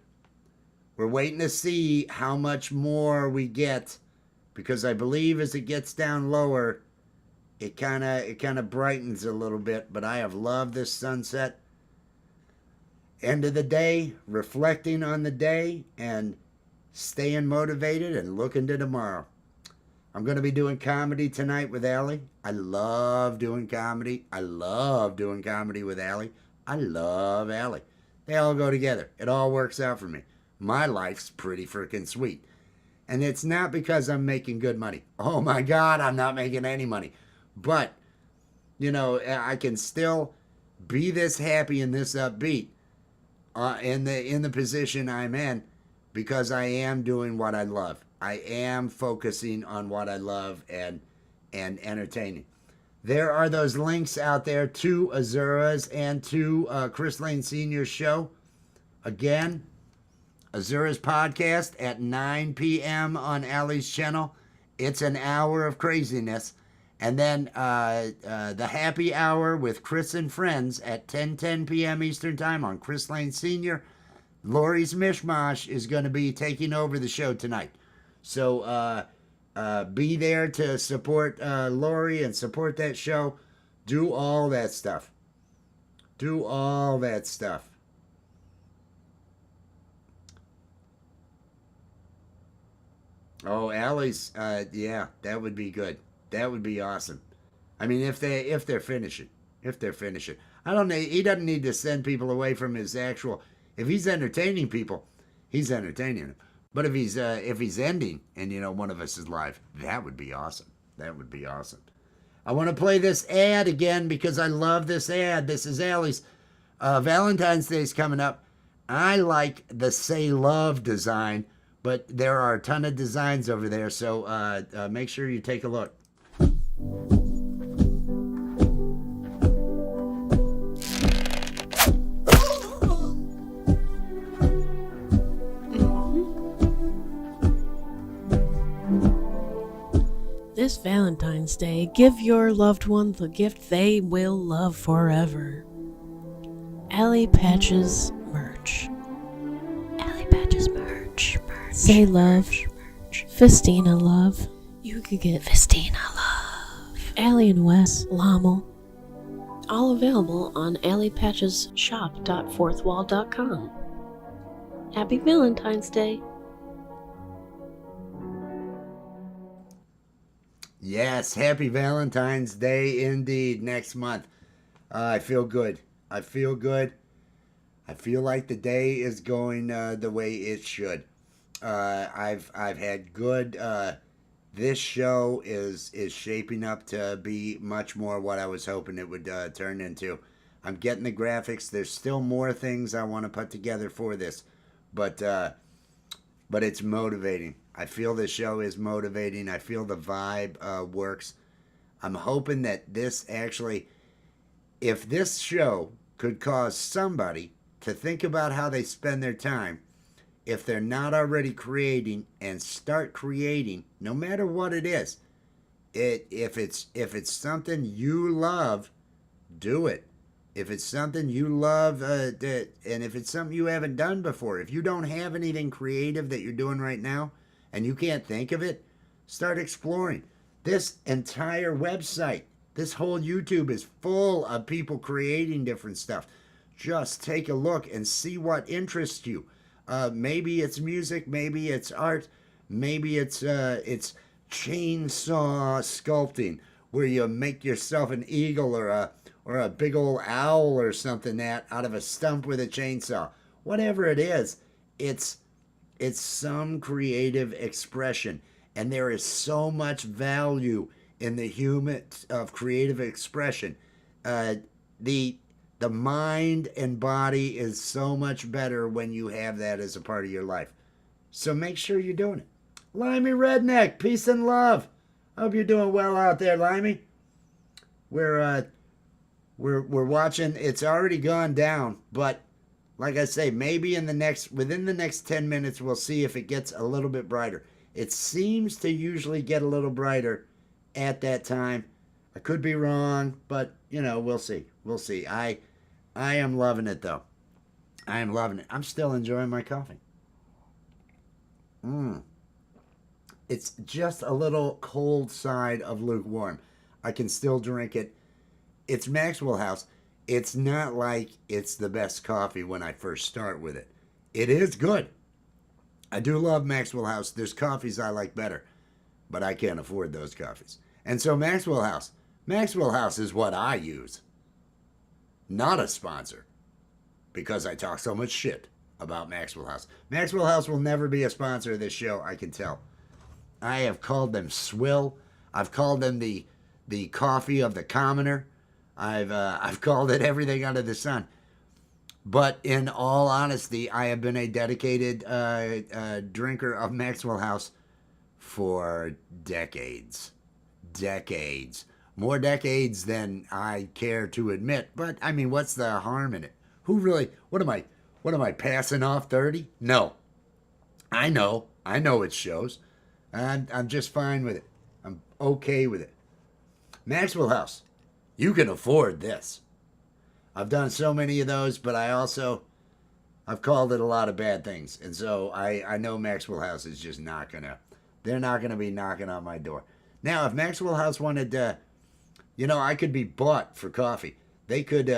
Speaker 1: We're waiting to see how much more we get, because I believe as it gets down lower, it kind of brightens a little bit. But I have loved this sunset. End of the day, reflecting on the day and staying motivated and looking to tomorrow. I'm going to be doing comedy tonight with Allie. I love doing comedy. I love doing comedy with Allie. I love Allie. They all go together. It all works out for me. My life's pretty freaking sweet. And it's not because I'm making good money. Oh my God, I'm not making any money. But, you know, I can still be this happy and this upbeat in the position I'm in, because I am doing what I love. I am focusing on what I love and entertaining. There are those links out there to Azura's and to Chris Lane Sr.'s show. Again, Azura's podcast at 9 p.m. on Allie's channel. It's an hour of craziness. And then the happy hour with Chris and Friends at 10 p.m. Eastern Time on Chris Lane Sr. Lori's Mishmash is going to be taking over the show tonight. So be there to support Lori and support that show. Do all that stuff. Do all that stuff. Oh, Allie's, yeah, that would be good. That would be awesome. I mean, if they're finishing. I don't know. He doesn't need to send people away from his actual. If he's entertaining people, he's entertaining them. But if he's ending and one of us is live, that would be awesome. That would be awesome. I want to play this ad again because I love this ad. This is Allie's. Valentine's Day's coming up. I like the Say Love design, but there are a ton of designs over there. So make sure you take a look.
Speaker 2: This Valentine's Day, give your loved one the gift they will love forever. Allie Patches merch. Allie Patches merch. Say love. Festina love. You could get Festina love. Allie and Wes Lommel. All available on alliepatchesshop.fourthwall.com. Happy Valentine's Day.
Speaker 1: Yes, happy Valentine's Day indeed next month. I feel good. I feel good. I feel like the day is going the way it should. I've had good. This show is shaping up to be much more what I was hoping it would turn into. I'm getting the graphics. There's still more things I want to put together for this, but it's motivating. I feel the show is motivating. I feel the vibe works. I'm hoping that this actually, if this show could cause somebody to think about how they spend their time if they're not already creating, and start creating, no matter what it is. If it's something you love, do it. If it's something you love, and if it's something you haven't done before, if you don't have anything creative that you're doing right now and you can't think of it, start exploring. This entire website, this whole YouTube is full of people creating different stuff. Just take a look and see what interests you. Maybe it's music, maybe it's art, maybe it's chainsaw sculpting, where you make yourself an eagle or a big old owl or something out of a stump with a chainsaw. Whatever it is, it's some creative expression, and there is so much value in the human of creative expression. The mind and body is so much better when you have that as a part of your life. So make sure you're doing it. Limey Redneck, peace and love. Hope you're doing well out there, Limey. We're watching. It's already gone down, but like I say, maybe within the next 10 minutes, we'll see if it gets a little bit brighter. It seems to usually get a little brighter at that time. I could be wrong, but we'll see. We'll see. I am loving it though. I am loving it. I'm still enjoying my coffee. It's just a little cold side of lukewarm. I can still drink it. It's Maxwell House. It's not like it's the best coffee when I first start with it. It is good. I do love Maxwell House. There's coffees I like better, but I can't afford those coffees. And so Maxwell House is what I use. Not a sponsor, because I talk so much shit about Maxwell House. Maxwell House will never be a sponsor of this show, I can tell. I have called them swill. I've called them the coffee of the commoner. I've called it everything under the sun. But in all honesty, I have been a dedicated drinker of Maxwell House for decades. Decades. More decades than I care to admit. But I mean, what's the harm in it? What am I passing off 30? No. I know it shows. I'm just fine with it. I'm okay with it. Maxwell House. You can afford this. I've done so many of those, but I've called it a lot of bad things. And so I know Maxwell House is just they're not going to be knocking on my door. Now, if Maxwell House wanted I could be bought for coffee. They could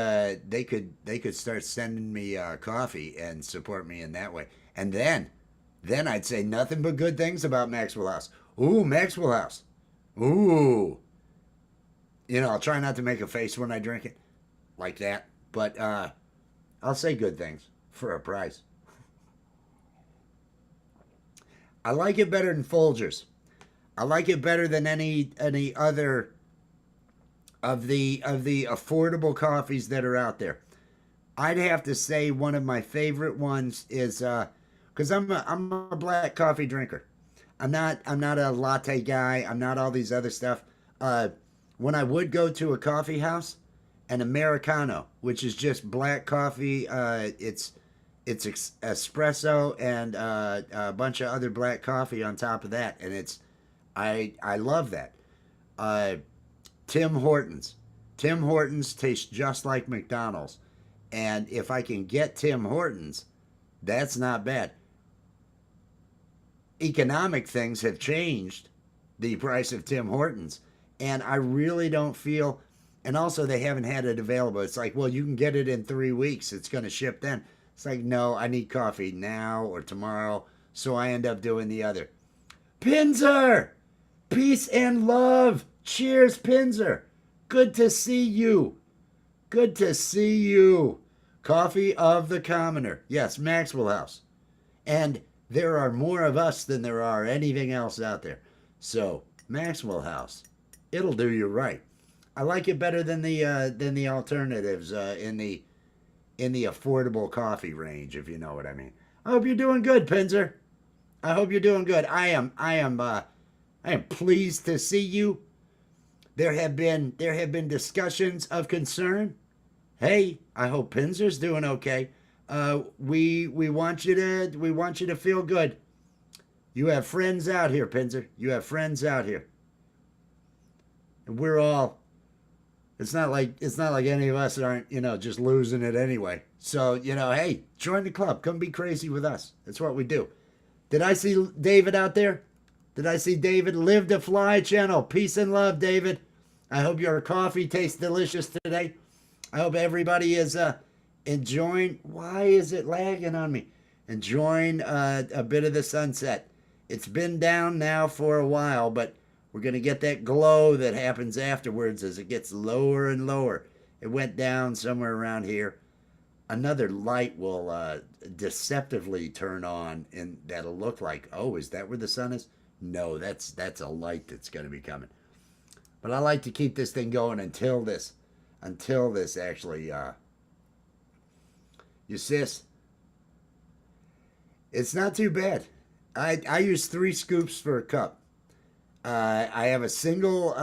Speaker 1: start sending me coffee and support me in that way. And then I'd say nothing but good things about Maxwell House. Ooh, Maxwell House. Ooh. I'll try not to make a face when I drink it like that, but I'll say good things for a price. I like it better than Folgers. I like it better than any other of the affordable coffees that are out there. I'd have to say one of my favorite ones is because I'm a black coffee drinker. I'm not a latte guy. I'm not all these other stuff. When I would go to a coffee house, an Americano, which is just black coffee, it's espresso and a bunch of other black coffee on top of that, and I love that. Tim Hortons tastes just like McDonald's, and if I can get Tim Hortons, that's not bad. Economic things have changed the price of Tim Hortons, and I really don't feel, and also they haven't had it available. It's like, well, you can get it in 3 weeks. It's going to ship then. It's like, no, I need coffee now or tomorrow, so I end up doing the other. Pinzer! Peace and love! Cheers, Pinzer! Good to see you. Good to see you. Coffee of the commoner. Yes, Maxwell House. And there are more of us than there are anything else out there. So, Maxwell House. It'll do you right. I like it better than the alternatives in the affordable coffee range, if you know what I mean. I hope you're doing good, Pinzer. I hope you're doing good. I am pleased to see you. There have been discussions of concern. Hey, I hope Pinzer's doing okay. We want you to feel good. You have friends out here, Pinzer. You have friends out here, and we're all. It's not like any of us aren't just losing it anyway. So hey, join the club. Come be crazy with us. That's what we do. Did I see David out there? Did I see David? Live to Fly channel. Peace and love, David. I hope your coffee tastes delicious today. I hope everybody is enjoying. Why is it lagging on me? Enjoying a bit of the sunset. It's been down now for a while, but we're going to get that glow that happens afterwards as it gets lower and lower. It went down somewhere around here. Another light will deceptively turn on, and that'll look like, oh, is that where the sun is? No, that's a light that's going to be coming. But I like to keep this thing going until this actually, you sis, it's not too bad. I use 3 scoops for a cup. I have a single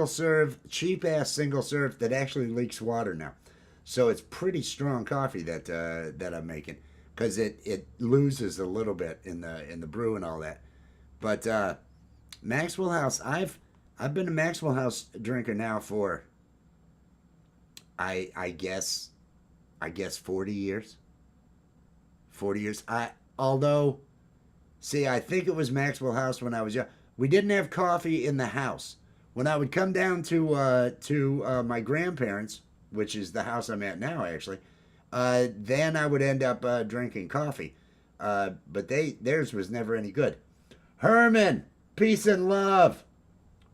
Speaker 1: serve, cheap ass single serve that actually leaks water now, so it's pretty strong coffee that I'm making, because it loses a little bit in the brew and all that. But Maxwell House, I've been a Maxwell House drinker now for I guess 40 years. 40 years. I think it was Maxwell House when I was young. We didn't have coffee in the house. When I would come down to my grandparents', which is the house I'm at now, actually, then I would end up drinking coffee. But theirs was never any good. Herman, peace and love.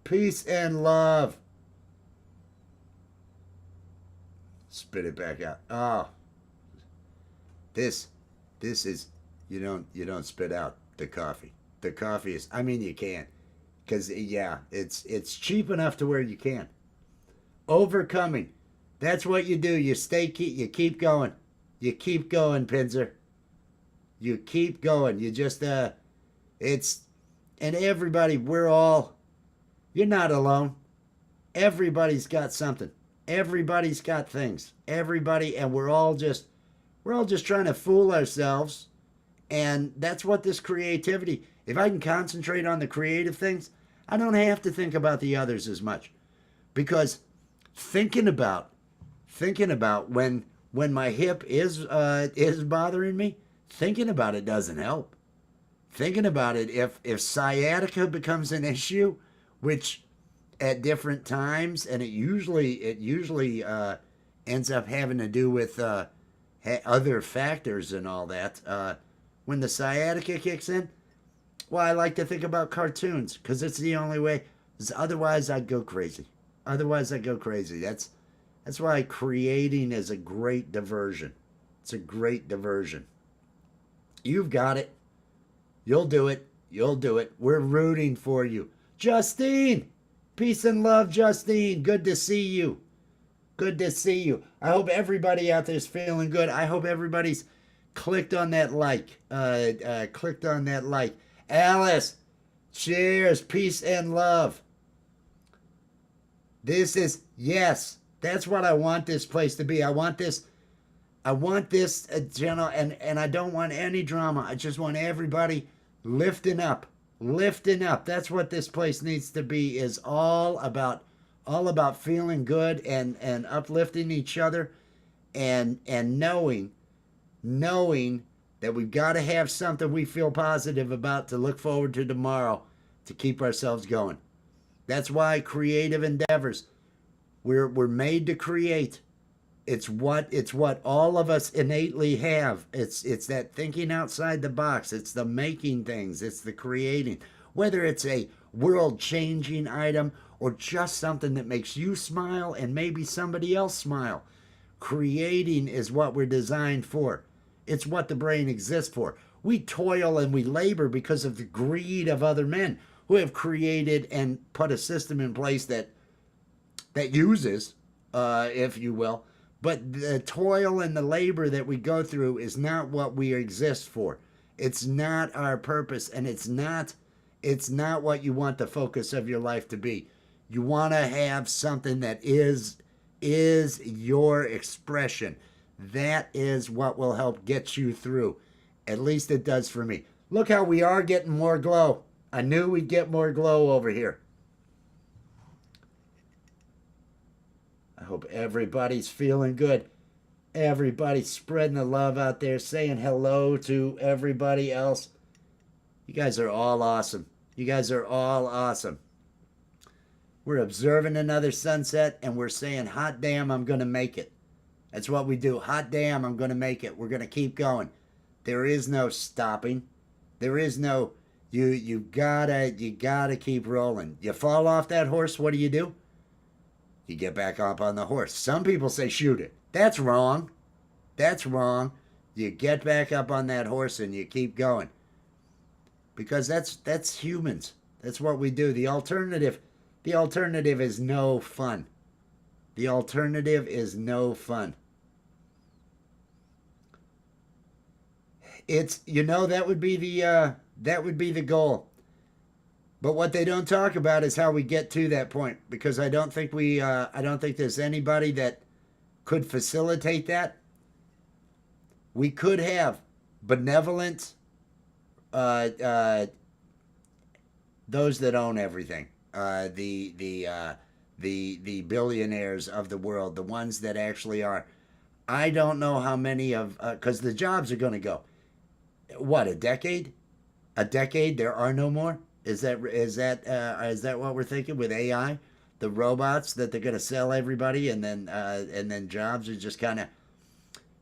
Speaker 1: Peace and love. Spit it back out. Oh, this is, you don't spit out the coffee. The coffee is, I mean, you can, because it's cheap enough to where you can. Overcoming, that's what you do. You keep going. You keep going, Pinzer. You keep going. You just and everybody, you're not alone. Everybody's got something. Everybody's got things. Everybody, and we're all just trying to fool ourselves. And that's what this creativity, if I can concentrate on the creative things, I don't have to think about the others as much. Because thinking about when my hip is bothering me, thinking about it doesn't help. Thinking about it, if sciatica becomes an issue, which at different times, and it usually ends up having to do with other factors and all that. When the sciatica kicks in, well, I like to think about cartoons, because it's the only way. Otherwise, I'd go crazy. That's why creating is a great diversion. It's a great diversion. You've got it. You'll do it. We're rooting for you. Justine! Peace and love, Justine. Good to see you. I hope everybody out there is feeling good. I hope everybody's clicked on that like. Alice, cheers, peace and love. Yes, that's what I want this place to be. I want this general, and I don't want any drama. I just want everybody lifting up. That's what this place needs to be, is all about feeling good and uplifting each other, and knowing that we've got to have something we feel positive about to look forward to tomorrow to keep ourselves going. That's why creative endeavors, we're made to create. It's what all of us innately have. It's that thinking outside the box. It's the making things. It's the creating. Whether it's a world-changing item or just something that makes you smile and maybe somebody else smile. Creating is what we're designed for. It's what the brain exists for. We toil and we labor because of the greed of other men who have created and put a system in place that uses, if you will. But the toil and the labor that we go through is not what we exist for. It's not our purpose, and it's not what you want the focus of your life to be. You want to have something that is your expression. That is what will help get you through. At least it does for me. Look how we are getting more glow. I knew we'd get more glow over here. I hope everybody's feeling good. Everybody's spreading the love out there, saying hello to everybody else. You guys are all awesome. You guys are all awesome. We're observing another sunset and we're saying, hot damn, I'm going to make it. That's what we do. Hot damn, I'm going to make it. We're going to keep going. There is no stopping. There is no, you gotta keep rolling. You fall off that horse, what do? You get back up on the horse. Some people say shoot it. That's wrong. That's wrong. You get back up on that horse and you keep going. Because that's humans. That's what we do. The alternative is no fun. The alternative is no fun. It's, that would be the goal. But what they don't talk about is how we get to that point, because I don't think there's anybody that could facilitate that. We could have benevolent those that own everything, the billionaires of the world, the ones that actually are. I don't know how many of, because the jobs are going to go. What, a decade? A decade? There are no more. Is that what we're thinking with AI? The robots that they're going to sell everybody, and then jobs are just kind of,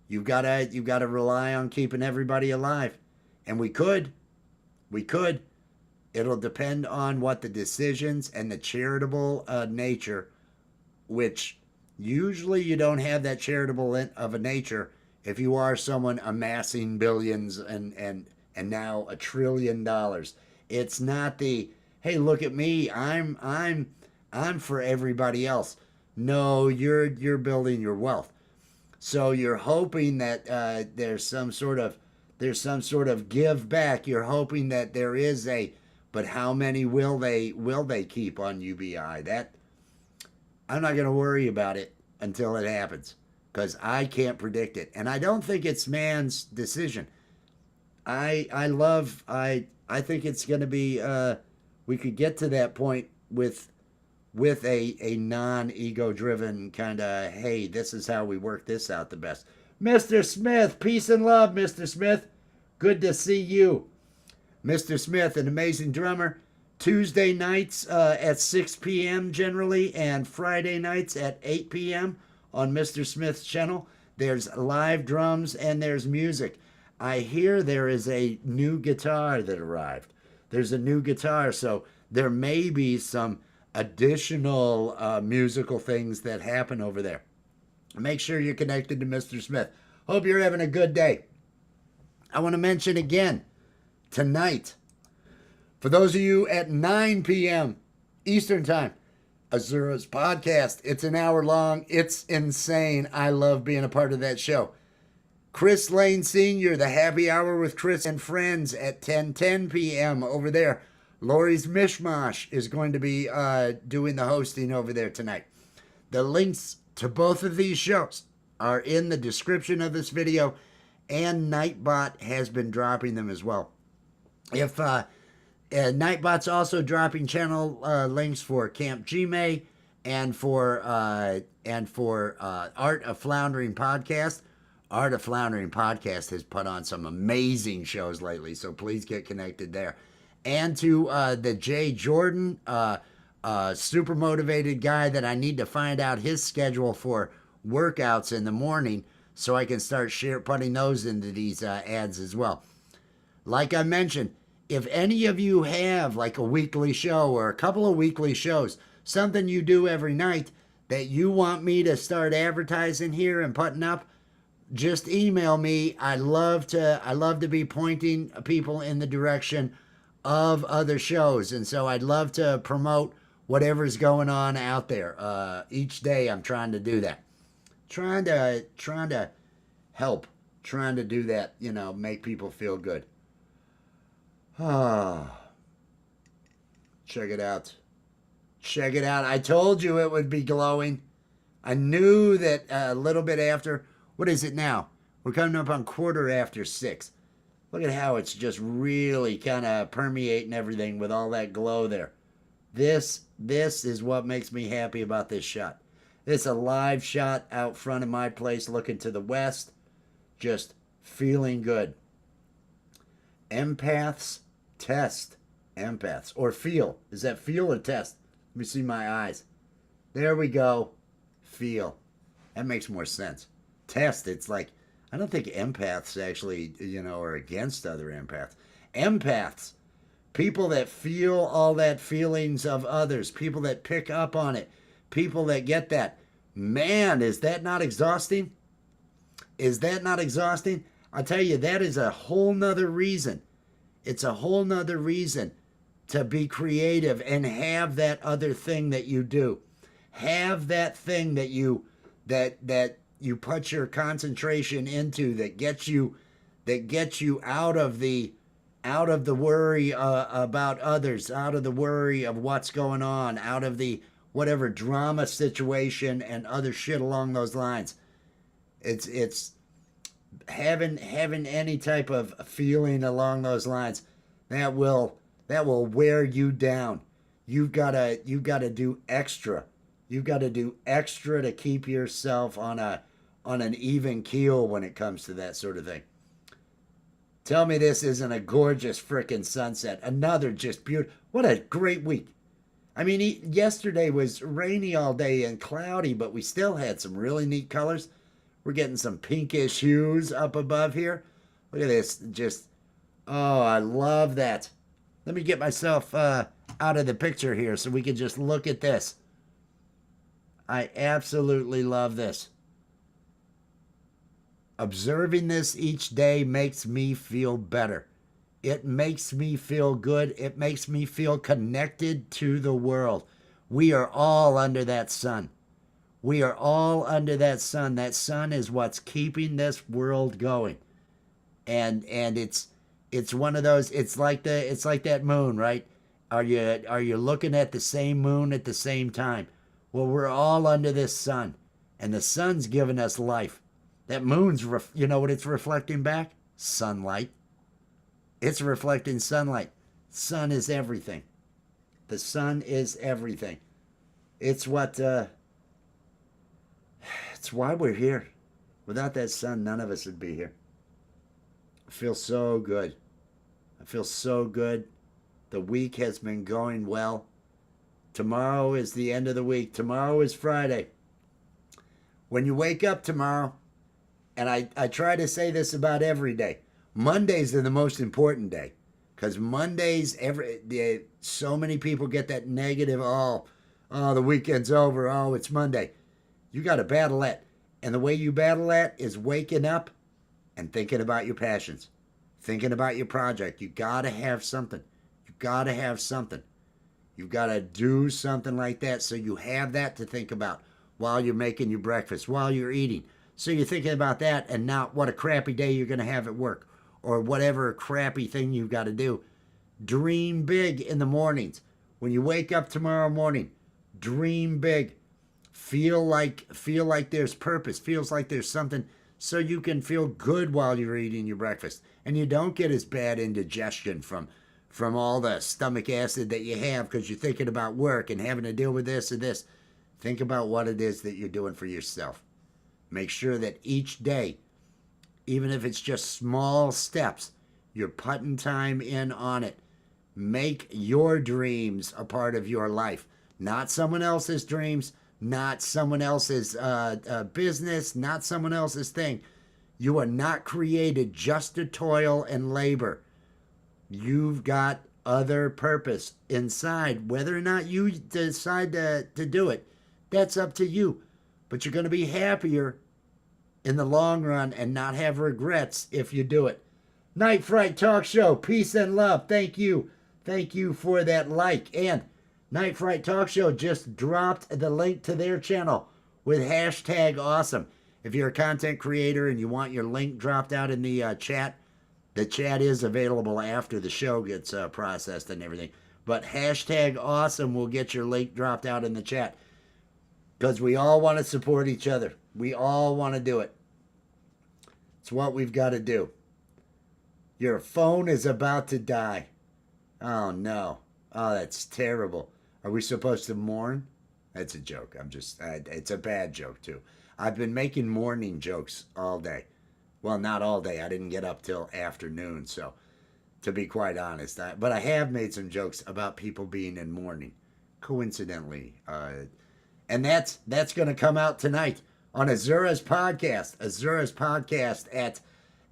Speaker 1: you've got to rely on keeping everybody alive, and we could. It'll depend on what the decisions and the charitable nature, which usually you don't have that charitable of a nature if you are someone amassing billions and now $1 trillion. It's not the, hey, look at me, I'm for everybody else. No, you're building your wealth. So you're hoping that there's some sort of give back. You're hoping that there is but how many will they keep on UBI? That I'm not going to worry about it until it happens, because I can't predict it, and I don't think it's man's decision. I think it's going to be, we could get to that point with a non-ego driven kind of, hey, this is how we work this out the best. Mr. Smith, peace and love, Mr. Smith. Good to see you. Mr. Smith, an amazing drummer. Tuesday nights at 6 p.m. generally, and Friday nights at 8 p.m. on Mr. Smith's channel. There's live drums and there's music. I hear there is a new guitar that arrived. There's a new guitar, so there may be some additional musical things that happen over there. Make sure you're connected to Mr. Smith. Hope you're having a good day. I want to mention again, tonight, for those of you at 9 p.m. Eastern Time, Azura's podcast. It's an hour long. It's insane. I love being a part of that show. Chris Lane Sr., the Happy Hour with Chris and Friends at 10:10 p.m. over there. Lori's Mishmash is going to be doing the hosting over there tonight. The links to both of these shows are in the description of this video, and Nightbot has been dropping them as well. If Nightbot's also dropping channel links for Camp Gmail and for Art of Floundering podcast. Art of Floundering podcast has put on some amazing shows lately, so please get connected there. And to the Jay Jordan, super motivated guy that I need to find out his schedule for workouts in the morning so I can start putting those into these ads as well. Like I mentioned, if any of you have like a weekly show or a couple of weekly shows, something you do every night that you want me to start advertising here and putting up, just email me. I love to be pointing people in the direction of other shows, and so I'd love to promote whatever's going on out there. Each day I'm trying to do that. Trying to help. Trying to do that, make people feel good. Check it out. Check it out. I told you it would be glowing. I knew that a little bit after What is it now? We're coming up on 6:15. Look at how it's just really kind of permeating everything with all that glow there. This is what makes me happy about this shot. It's a live shot out front of my place looking to the west. Just feeling good. Empaths test. Empaths. Or feel. Is that feel or test? Let me see my eyes. There we go. Feel. That makes more sense. Test, it's like, I don't think empaths actually, are against other empaths. Empaths. People that feel all that feelings of others. People that pick up on it. People that get that. Man, is that not exhausting? Is that not exhausting? I'll tell you, that is a whole nother reason. It's a whole nother reason to be creative and have that other thing that you do. Have that thing that you put your concentration into that gets you out of the worry about others, out of the worry of what's going on, out of the whatever drama situation and other shit along those lines. It's having any type of feeling along those lines that will wear you down. You've got to do extra. You've got to do extra to keep yourself on an even keel when it comes to that sort of thing. Tell me this isn't a gorgeous frickin' sunset. Another just beautiful. What a great week. I mean, yesterday was rainy all day and cloudy, but we still had some really neat colors. We're getting some pinkish hues up above here. Look at this. Just, oh, I love that. Let me get myself out of the picture here so we can just look at this. I absolutely love this. Observing this each day makes me feel better. It makes me feel good. It makes me feel connected to the world. We are all under that sun. We are all under that sun. That sun is what's keeping this world going. And it's one of those, it's like that moon, right? Are you looking at the same moon at the same time? Well, we're all under this sun, and the sun's giving us life. That moon's, you know what it's reflecting back? Sunlight. It's reflecting sunlight. Sun is everything. The sun is everything. It's what, it's why we're here. Without that sun, none of us would be here. I feel so good. I feel so good. The week has been going well. Tomorrow is the end of the week. Tomorrow is Friday. When you wake up tomorrow, and I try to say this about every day, Mondays are the most important day. Because Mondays, so many people get that negative, oh, the weekend's over, oh, it's Monday. You got to battle that. And the way you battle that is waking up and thinking about your passions. Thinking about your project. You got to have something. You got to have something. You've got to do something like that so you have that to think about while you're making your breakfast, while you're eating. So you're thinking about that and not what a crappy day you're going to have at work or whatever crappy thing you've got to do. Dream big in the mornings. When you wake up tomorrow morning, dream big. Feel like there's purpose. Feels like there's something so you can feel good while you're eating your breakfast. And you don't get as bad indigestion from all the stomach acid that you have because you're thinking about work and having to deal with this and this. Think about what it is that you're doing for yourself. Make sure that each day, even if it's just small steps, you're putting time in on it. Make your dreams a part of your life. Not someone else's dreams, not someone else's business, not someone else's thing. You are not created just to toil and labor. You've got other purpose inside. Whether or not you decide to do it, that's up to you. But you're going to be happier in the long run and not have regrets if you do it. Night Fright Talk Show, peace and love. Thank you. Thank you for that like. And Night Fright Talk Show just dropped the link to their channel with hashtag awesome. If you're a content creator and you want your link dropped out in the chat is available after the show gets processed and everything. But hashtag awesome will get your link dropped out in the chat. Because we all want to support each other. We all want to do it. It's what we've got to do. Your phone is about to die. Oh no. Oh, that's terrible. Are we supposed to mourn? That's a joke. It's a bad joke too. I've been making morning jokes all day. Well, not all day. I didn't get up till afternoon, so to be quite honest. But I have made some jokes about people being in mourning, coincidentally. And that's going to come out tonight on Azura's podcast. Azura's podcast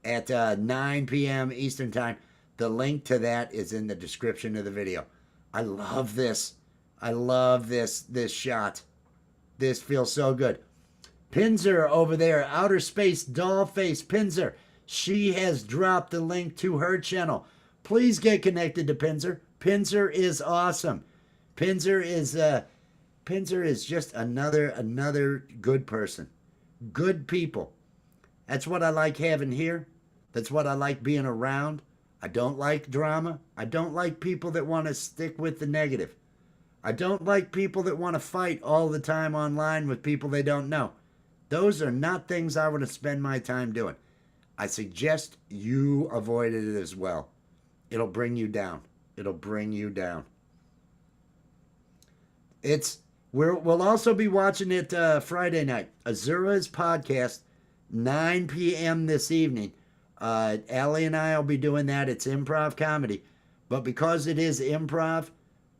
Speaker 1: at 9 p.m. Eastern Time. The link to that is in the description of the video. I love this. I love this shot. This feels so good. Pinzer over there, Outer Space Dollface Pinzer. She has dropped the link to her channel. Please get connected to Pinzer. Pinzer is awesome. Pinzer is just another good person. Good people. That's what I like having here. That's what I like being around. I don't like drama. I don't like people that want to stick with the negative. I don't like people that want to fight all the time online with people they don't know. Those are not things I want to spend my time doing. I suggest you avoid it as well. It'll bring you down. It'll bring you down. We'll also be watching it Friday night. Azura's podcast, 9 p.m. this evening. Allie and I will be doing that. It's improv comedy. But because it is improv,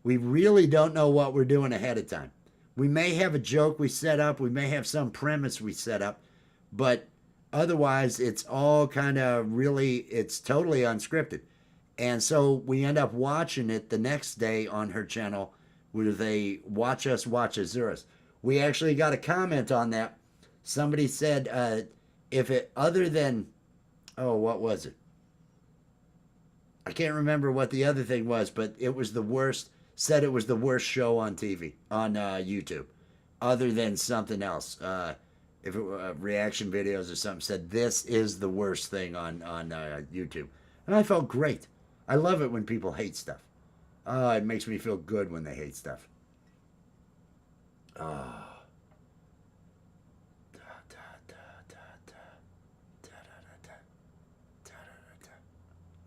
Speaker 1: we really don't know what we're doing ahead of time. We may have a joke we set up. We may have some premise we set up. But otherwise, it's all kind of it's totally unscripted. And so we end up watching it the next day on her channel where they watch us watch Azura's. We actually got a comment on that. Somebody said, if it other than, what was it? I can't remember what the other thing was, but it was the worst. Said it was the worst show on TV, on YouTube, other than something else. If it were reaction videos or something, said this is the worst thing on YouTube. And I felt great. I love it when people hate stuff. Oh, it makes me feel good when they hate stuff.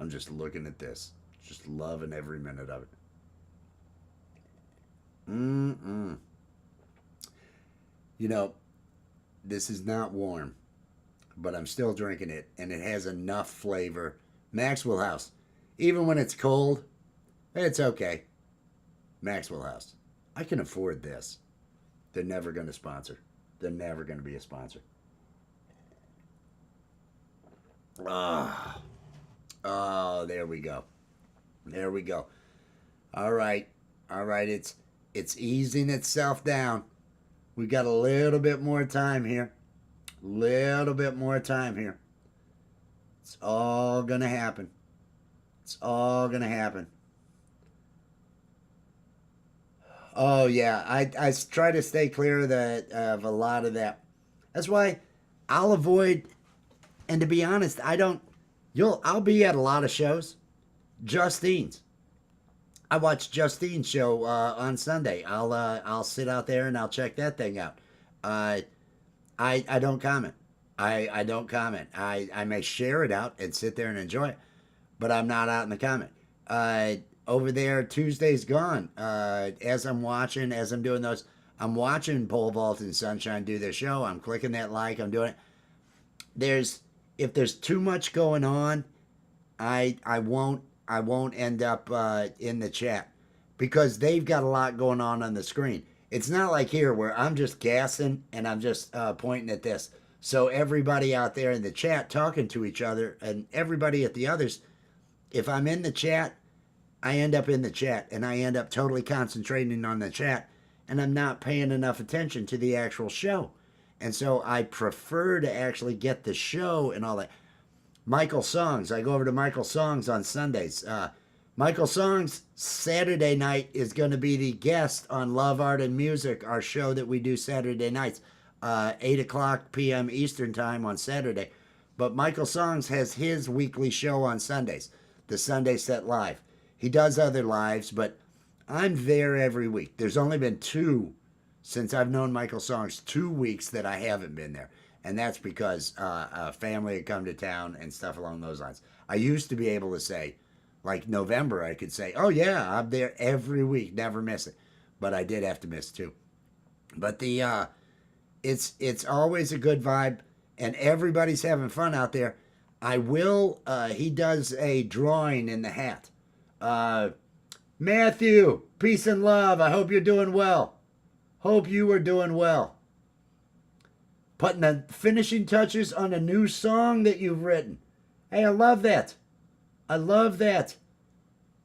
Speaker 1: I'm just looking at this. Just loving every minute of it. You know, this is not warm, but I'm still drinking it, and it has enough flavor. Maxwell House. Even when it's cold, it's okay. Maxwell House. I can afford this. They're never going to sponsor. They're never going to be a sponsor. Oh, there we go. There we go. All right. It's easing itself down. We got a little bit more time here. Little bit more time here. It's all going to happen. It's all going to happen. Oh, yeah. I try to stay clear of a lot of that. That's why I'll avoid, and to be honest, I'll be at a lot of shows. Justine's. I watched Justine's show on Sunday. I'll sit out there and I'll check that thing out. I don't comment. I don't comment. I may share it out and sit there and enjoy it, but I'm not out in the comment. Over there, Tuesday's Gone. As I'm doing those, I'm watching Pole Vault and Sunshine do their show. I'm clicking that like. I'm doing it. If there's too much going on, I won't end up in the chat because they've got a lot going on the screen. It's not like here where I'm just gassing and I'm just pointing at this. So everybody out there in the chat talking to each other and everybody at the others, if I'm in the chat, I end up in the chat and I end up totally concentrating on the chat and I'm not paying enough attention to the actual show. And so I prefer to actually get the show and all that. Michael Songs. I go over to Michael Songs on Sundays. Michael Songs, Saturday night, is going to be the guest on Love, Art, and Music, our show that we do Saturday nights, 8 o'clock p.m. Eastern Time on Saturday. But Michael Songs has his weekly show on Sundays, the Sunday Set Live. He does other lives, but I'm there every week. There's only been 2 since I've known Michael Songs, 2 weeks that I haven't been there. And that's because a family had come to town and stuff along those lines. I used to be able to say, like November, I could say, oh yeah, I'm there every week, never miss it. But I did have to miss two. But it's always a good vibe, and everybody's having fun out there. I will. He does a drawing in the hat. Matthew, peace and love. I hope you're doing well. Hope you are doing well. Putting the finishing touches on a new song that you've written. Hey, I love that. I love that.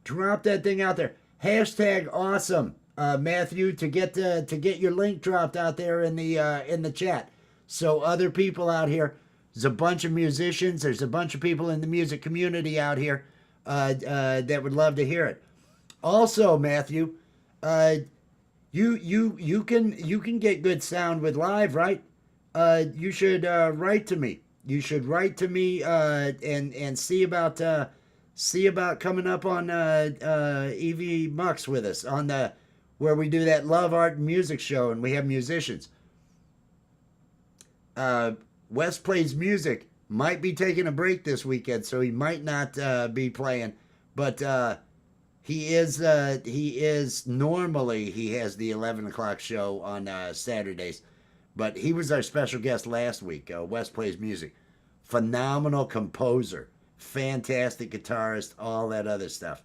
Speaker 1: Drop that thing out there. Hashtag awesome, Matthew, to get your link dropped out there in the chat, so other people out here. There's a bunch of musicians. There's a bunch of people in the music community out here that would love to hear it. Also, Matthew, you can get good sound with live, right? You should write to me. You should write to me and see about coming up on EV Mux with us on the where we do that love art and music show and we have musicians. Wes plays music. Might be taking a break this weekend, so he might not be playing, but he is normally he has the 11 o'clock show on Saturdays. But he was our special guest last week. Wes plays music. Phenomenal composer. Fantastic guitarist. All that other stuff.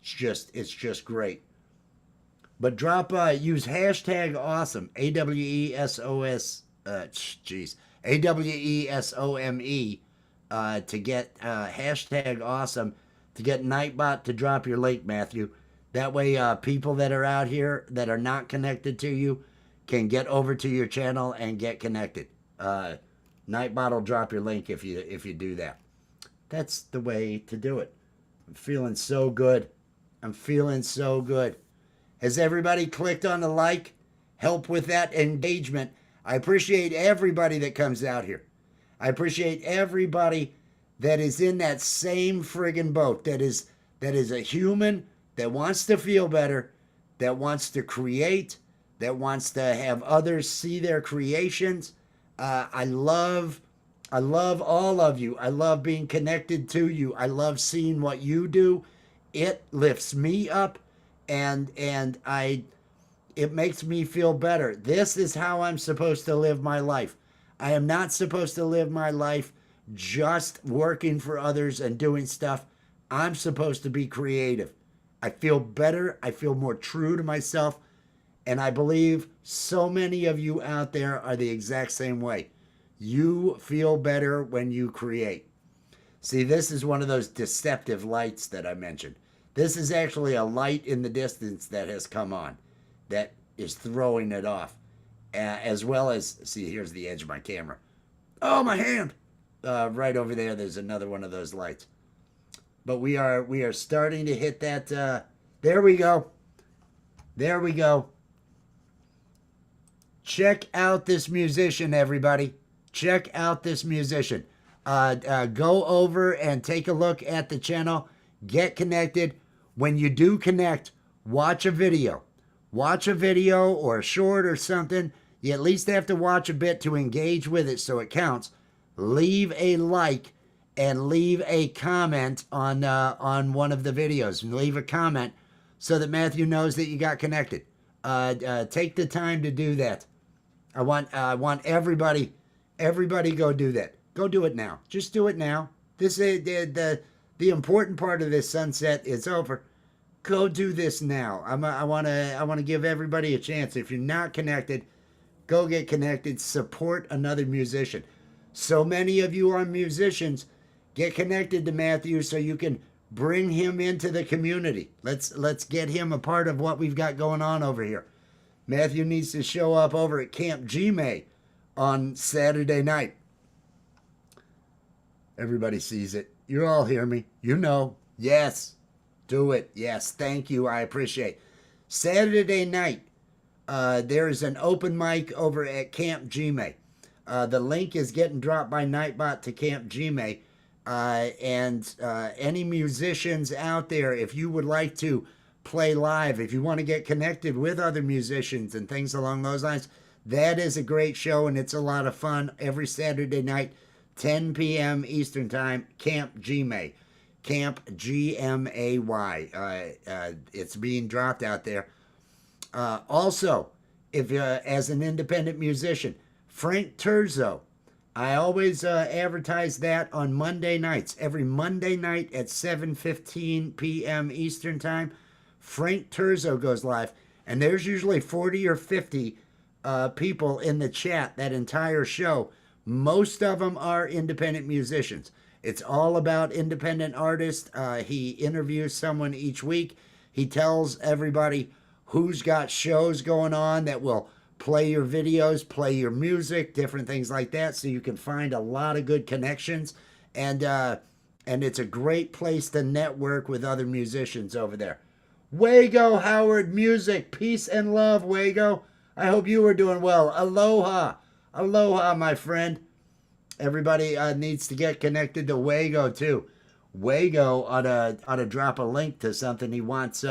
Speaker 1: It's just great. But use hashtag awesome. AWESOS. AWESOME. To get hashtag awesome. To get Nightbot to drop your link, Matthew. That way people that are out here that are not connected to you can get over to your channel and get connected. Nightbot will drop your link if you do that. That's the way to do it. I'm feeling so good. I'm feeling so good. Has everybody clicked on the like? Help with that engagement. I appreciate everybody that comes out here. I appreciate everybody that is in that same friggin' boat. That is a human that wants to feel better, that wants to create, that wants to have others see their creations. I love all of you. I love being connected to you. I love seeing what you do. It lifts me up, and it makes me feel better. This is how I'm supposed to live my life. I am not supposed to live my life just working for others and doing stuff. I'm supposed to be creative. I feel better. I feel more true to myself. And I believe so many of you out there are the exact same way. You feel better when you create. See, this is one of those deceptive lights that I mentioned. This is actually a light in the distance that has come on that is throwing it off. As well as, see, here's the edge of my camera. Oh, my hand! Right over there, there's another one of those lights. But we are starting to hit that. There we go. There we go. Check out this musician, everybody. Check out this musician. Go over and take a look at the channel. Get connected. When you do connect, watch a video. Watch a video or a short or something. You at least have to watch a bit to engage with it so it counts. Leave a like and leave a comment on one of the videos. Leave a comment so that Matthew knows that you got connected. Take the time to do that. I want everybody go do that. Go do it now. Just do it now. This is the important part of this sunset is over. Go do this now. I want to give everybody a chance. If you're not connected, go get connected. Support another musician. So many of you are musicians. Get connected to Matthew so you can bring him into the community. Let's get him a part of what we've got going on over here. Matthew needs to show up over at Camp Gmail on Saturday night. Everybody sees it. You all hear me. You know. Yes. Do it. Yes. Thank you. I appreciate. Saturday night, there is an open mic over at Camp Gmail. The link is getting dropped by Nightbot to Camp Gmail. And any musicians out there, if you would like to play live, if you want to get connected with other musicians and things along those lines, That is a great show, and it's a lot of fun every Saturday night, 10 p.m. Eastern Time, Camp GMA. Camp GMAY. It's being dropped out there. Also, if as an independent musician, Frank Terzo, I always advertise that on Monday nights. Every Monday night at 7:15 p.m. Eastern Time, Frank Terzo goes live, and there's usually 40 or 50 people in the chat that entire show. Most of them are independent musicians. It's all about independent artists. He interviews someone each week. He tells everybody who's got shows going on that will play your videos, play your music, different things like that, so you can find a lot of good connections. And it's a great place to network with other musicians over there. Wago Howard Music, peace and love, Wago. I hope you are doing well. Aloha. Aloha, my friend. Everybody needs to get connected to Wago too. Wago ought to drop a link to something he wants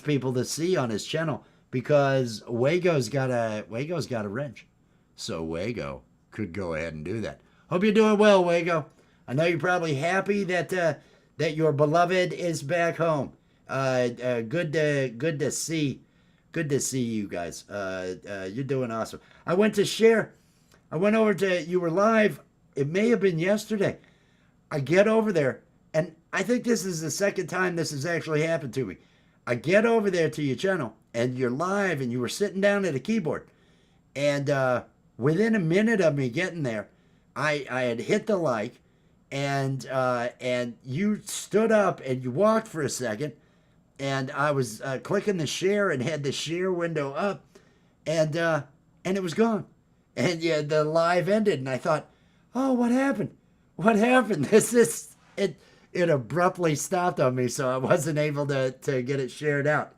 Speaker 1: people to see on his channel, because Wago's got a wrench. So Wago could go ahead and do that. Hope you're doing well, Wago. I know you're probably happy that your beloved is back home. Good to see you guys. You're doing awesome. I went over to, you were live, it may have been yesterday. I get over there, and I think this is the second time this has actually happened to me. I get over there to your channel, and you're live, and you were sitting down at a keyboard. And within a minute of me getting there, I had hit the like, and you stood up, and you walked for a second, and I was clicking the share and had the share window up, and it was gone. And yeah, the live ended, and I thought, oh, what happened? What happened? It abruptly stopped on me, so I wasn't able to get it shared out.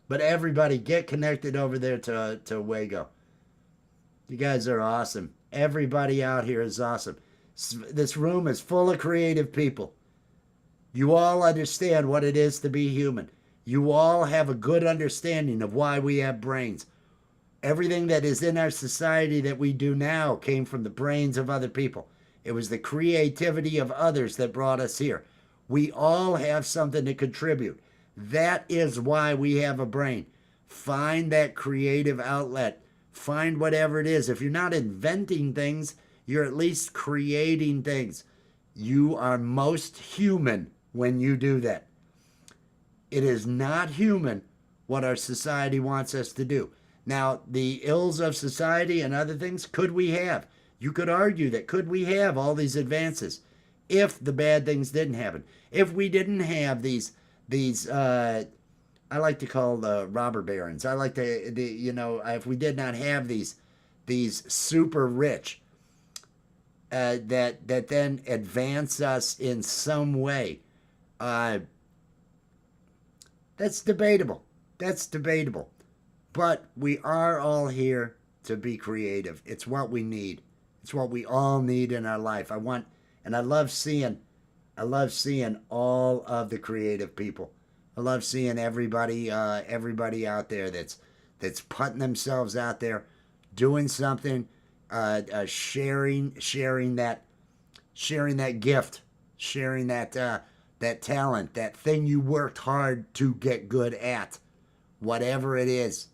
Speaker 1: But everybody, get connected over there to Wago. You guys are awesome. Everybody out here is awesome. This room is full of creative people. You all understand what it is to be human. You all have a good understanding of why we have brains. Everything that is in our society that we do now came from the brains of other people. It was the creativity of others that brought us here. We all have something to contribute. That is why we have a brain. Find that creative outlet. Find whatever it is. If you're not inventing things, you're at least creating things. You are most human when you do that. It is not human what our society wants us to do. Now, the ills of society and other things, could we have? You could argue that, could we have all these advances if the bad things didn't happen? If we didn't have these I like to call robber barons. I like to, if we did not have these super rich that then advance us in some way, that's debatable. That's debatable. But we are all here to be creative. It's what we need. It's what we all need in our life. I love seeing all of the creative people. I love seeing everybody out there that's putting themselves out there, doing something, sharing that gift, sharing that talent, that thing you worked hard to get good at, whatever it is.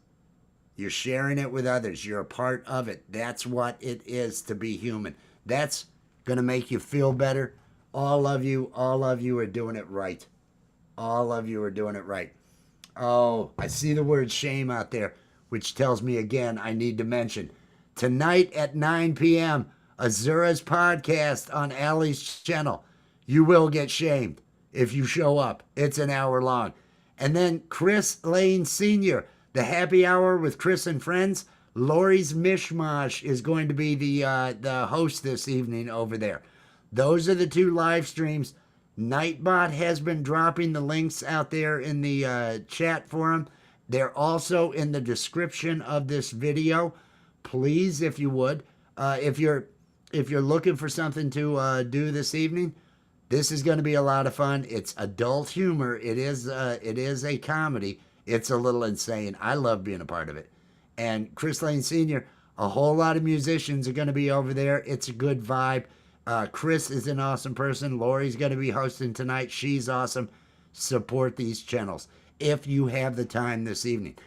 Speaker 1: You're sharing it with others. You're a part of it. That's what it is to be human. That's going to make you feel better. All of you are doing it right. All of you are doing it right. Oh, I see the word shame out there, which tells me again I need to mention. Tonight at 9 p.m., Azura's podcast on Allie's channel. You will get shamed if you show up. It's an hour long. And then Chris Lane Sr., the happy hour with Chris and friends. Lori's Mishmash is going to be the host this evening over there. Those are the two live streams. Nightbot has been dropping the links out there in the chat forum. They're also in the description of this video. Please, if you would, if you're looking for something to do this evening, this is going to be a lot of fun. It's adult humor. It is a comedy. It's a little insane. I love being a part of it. And Chris Lane Sr., a whole lot of musicians are going to be over there. It's a good vibe. Chris is an awesome person. Lori's going to be hosting tonight. She's awesome. Support these channels if you have the time this evening.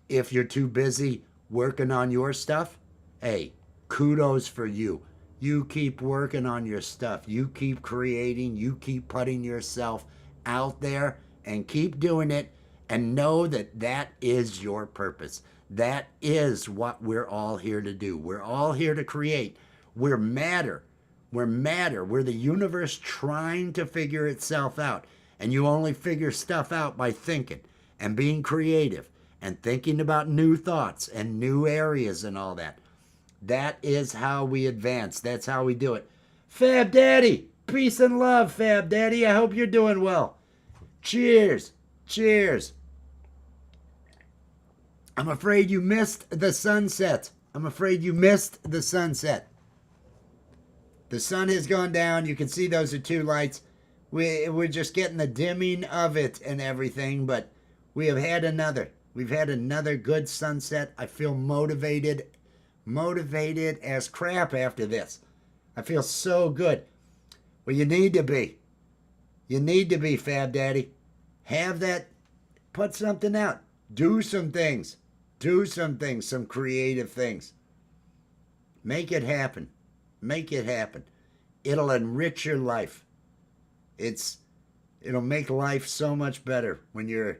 Speaker 1: If you're too busy working on your stuff, hey, kudos for you. You keep working on your stuff. You keep creating. You keep putting yourself out there and keep doing it, and know that that is your purpose. That is what we're all here to do. We're all here to create. We're matter. We're matter. We're the universe trying to figure itself out. And you only figure stuff out by thinking and being creative and thinking about new thoughts and new areas and all that. That is how we advance. That's how we do it. Fab Daddy, peace and love, Fab Daddy. I hope you're doing well. Cheers. Cheers. I'm afraid you missed the sunset. I'm afraid you missed the sunset. The sun has gone down. You can see those are two lights. We're just getting the dimming of it and everything, but we have had another. We've had another good sunset. I feel motivated as crap after this. I feel so good. Well, you need to be. You need to be, Fab Daddy. Have that, put something out. Do some things. Do some things, some creative things. Make it happen. Make it happen. It'll enrich your life. It'll make life so much better when you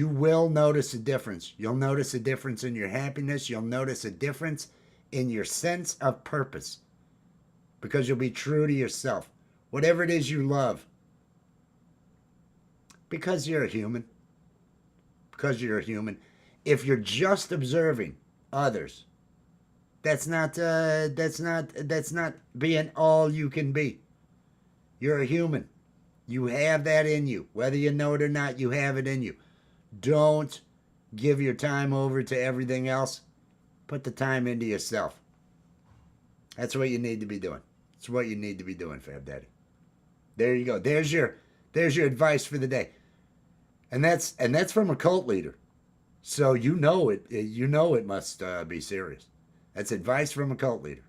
Speaker 1: will notice a difference. You'll notice a difference in your happiness. You'll notice a difference in your sense of purpose because you'll be true to yourself. Whatever it is you love. Because you're a human. Because you're a human. If you're just observing others, that's not being all you can be. You're a human. You have that in you. Whether you know it or not, you have it in you. Don't give your time over to everything else. Put the time into yourself. That's what you need to be doing. That's what you need to be doing, Fab Daddy. There you go. There's your advice for the day. And that's from a cult leader. So you know it must be serious. That's advice from a cult leader.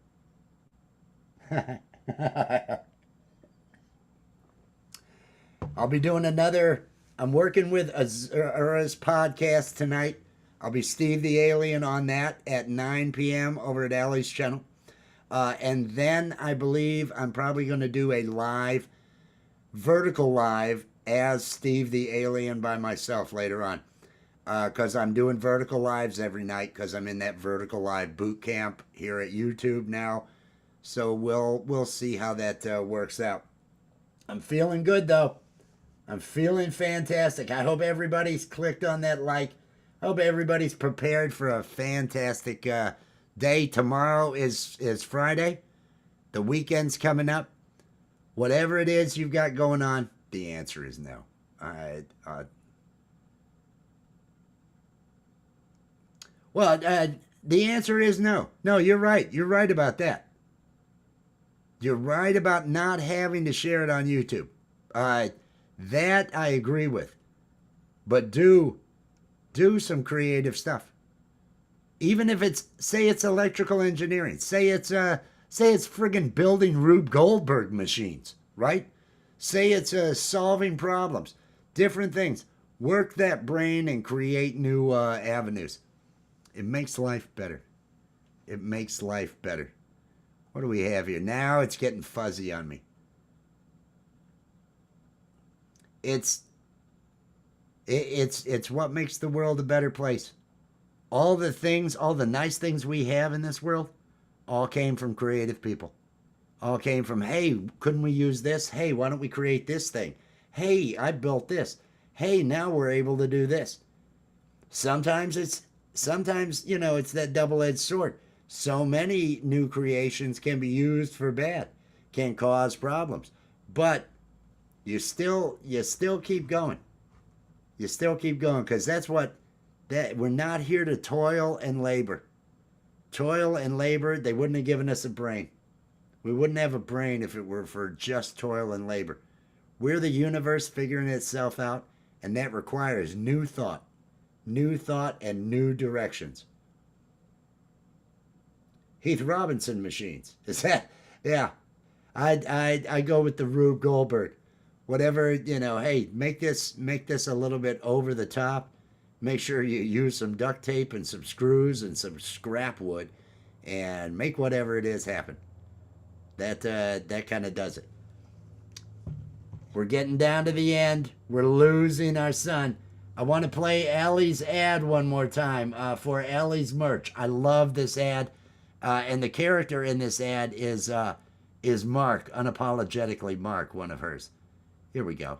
Speaker 1: I'll be doing I'm working with Azura's podcast tonight. I'll be Steve the Alien on that at 9 p.m. over at Allie's channel. And then I believe I'm probably going to do a vertical live as Steve the Alien by myself later on. Because I'm doing vertical lives every night because I'm in that vertical live boot camp here at YouTube now. So we'll see how that works out. I'm feeling good though. I'm feeling fantastic. I hope everybody's clicked on that like. I hope everybody's prepared for a fantastic day. Tomorrow is Friday. The weekend's coming up. Whatever it is you've got going on, the answer is no. Well, the answer is no. No, you're right. You're right about that. You're right about not having to share it on YouTube. That I agree with. But do some creative stuff. Even if say it's electrical engineering. Say it's friggin' building Rube Goldberg machines, right? Say it's solving problems. Different things. Work that brain and create new avenues. It makes life better. It makes life better. What do we have here? Now it's getting fuzzy on me. It's what makes the world a better place. All the nice things we have in this world, all came from creative people. All came from, hey, couldn't we use this? Hey, why don't we create this thing? Hey, I built this. Hey, now we're able to do this. Sometimes it's that double-edged sword. So many new creations can be used for bad, can cause problems. But you still keep going. You still keep going because we're not here to toil and labor. Toil and labor, they wouldn't have given us a brain. We wouldn't have a brain if it were for just toil and labor. We're the universe figuring itself out, and that requires new thought. new thought, and new directions. Heath Robinson machines. Is that? Yeah. I go with the Rube Goldberg. Whatever, hey, make this a little bit over the top. Make sure you use some duct tape and some screws and some scrap wood and make whatever it is happen. That kind of does it. We're getting down to the end. We're losing our son. I want to play Allie's ad one more time for Allie's merch. I love this ad. And the character in this ad is Mark, unapologetically Mark, one of hers. Here we go.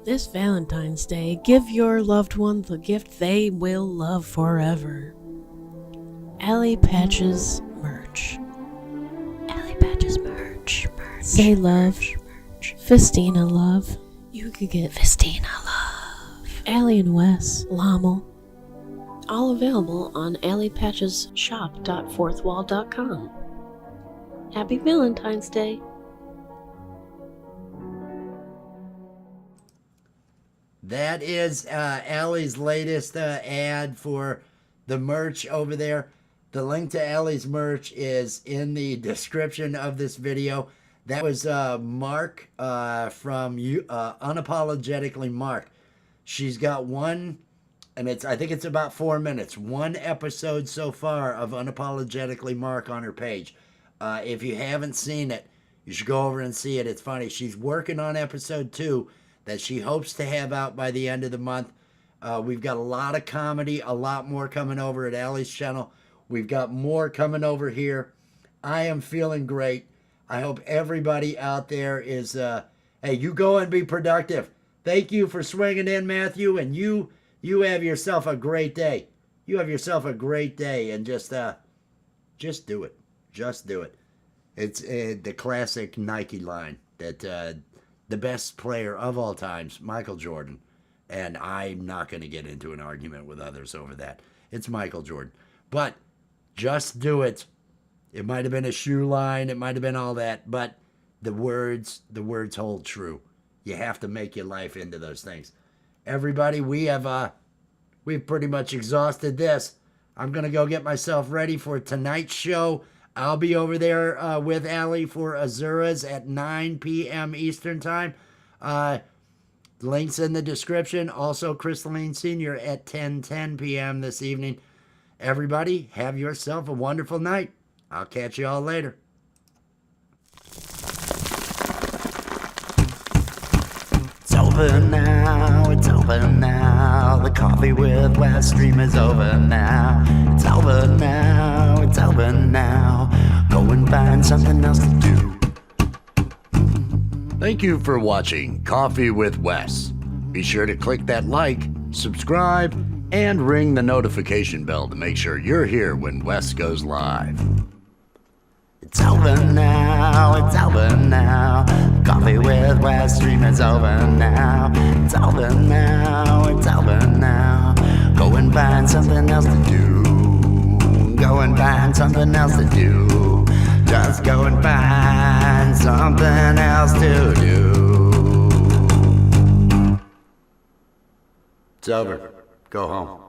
Speaker 2: This Valentine's Day, give your loved one the gift they will love forever. Allie Patches merch. Allie Patches merch. Say love. Festina love. You could get Festina love. Allie and Wes, Lommel. All available on alliepatchesshop.fourthwall.com. Happy Valentine's Day.
Speaker 1: That is Allie's latest ad for the merch over there. The link to Allie's merch is in the description of this video. That was Mark from Unapologetically Mark. She's got one, and I think it's about 4 minutes. One episode so far of Unapologetically Mark on her page. If you haven't seen it, you should go over and see it. It's funny. She's working on episode 2 that she hopes to have out by the end of the month. We've got a lot of comedy, a lot more coming over at Allie's channel. We've got more coming over here. I am feeling great. I hope everybody out there is, hey, you go and be productive. Thank you for swinging in, Matthew, and you have yourself a great day. You have yourself a great day, and just do it. Just do it. It's the classic Nike line that the best player of all times, Michael Jordan, and I'm not going to get into an argument with others over that. It's Michael Jordan. But just do it. It might have been a shoe line, it might have been all that, but the words hold true. You have to make your life into those things. Everybody, we've pretty much exhausted this. I'm going to go get myself ready for tonight's show. I'll be over there with Allie for Azura's at 9 p.m. Eastern Time. Links in the description. Also, Crystalline Sr. at 10:10 p.m. this evening. Everybody, have yourself a wonderful night. I'll catch you all later.
Speaker 3: It's over now, it's over now. The Coffee with Wes stream is over now. It's over now, it's over now. Go and find something else to do.
Speaker 1: Thank you for watching Coffee with Wes. Be sure to click that like, subscribe, and ring the notification bell to make sure you're here when Wes goes live.
Speaker 3: It's over now, it's over now. Coffee with Wes stream is over now. It's over now, it's over now. Go and find something else to do. Go and find something else to do. Just go and find something else to do.
Speaker 1: It's over. Go home.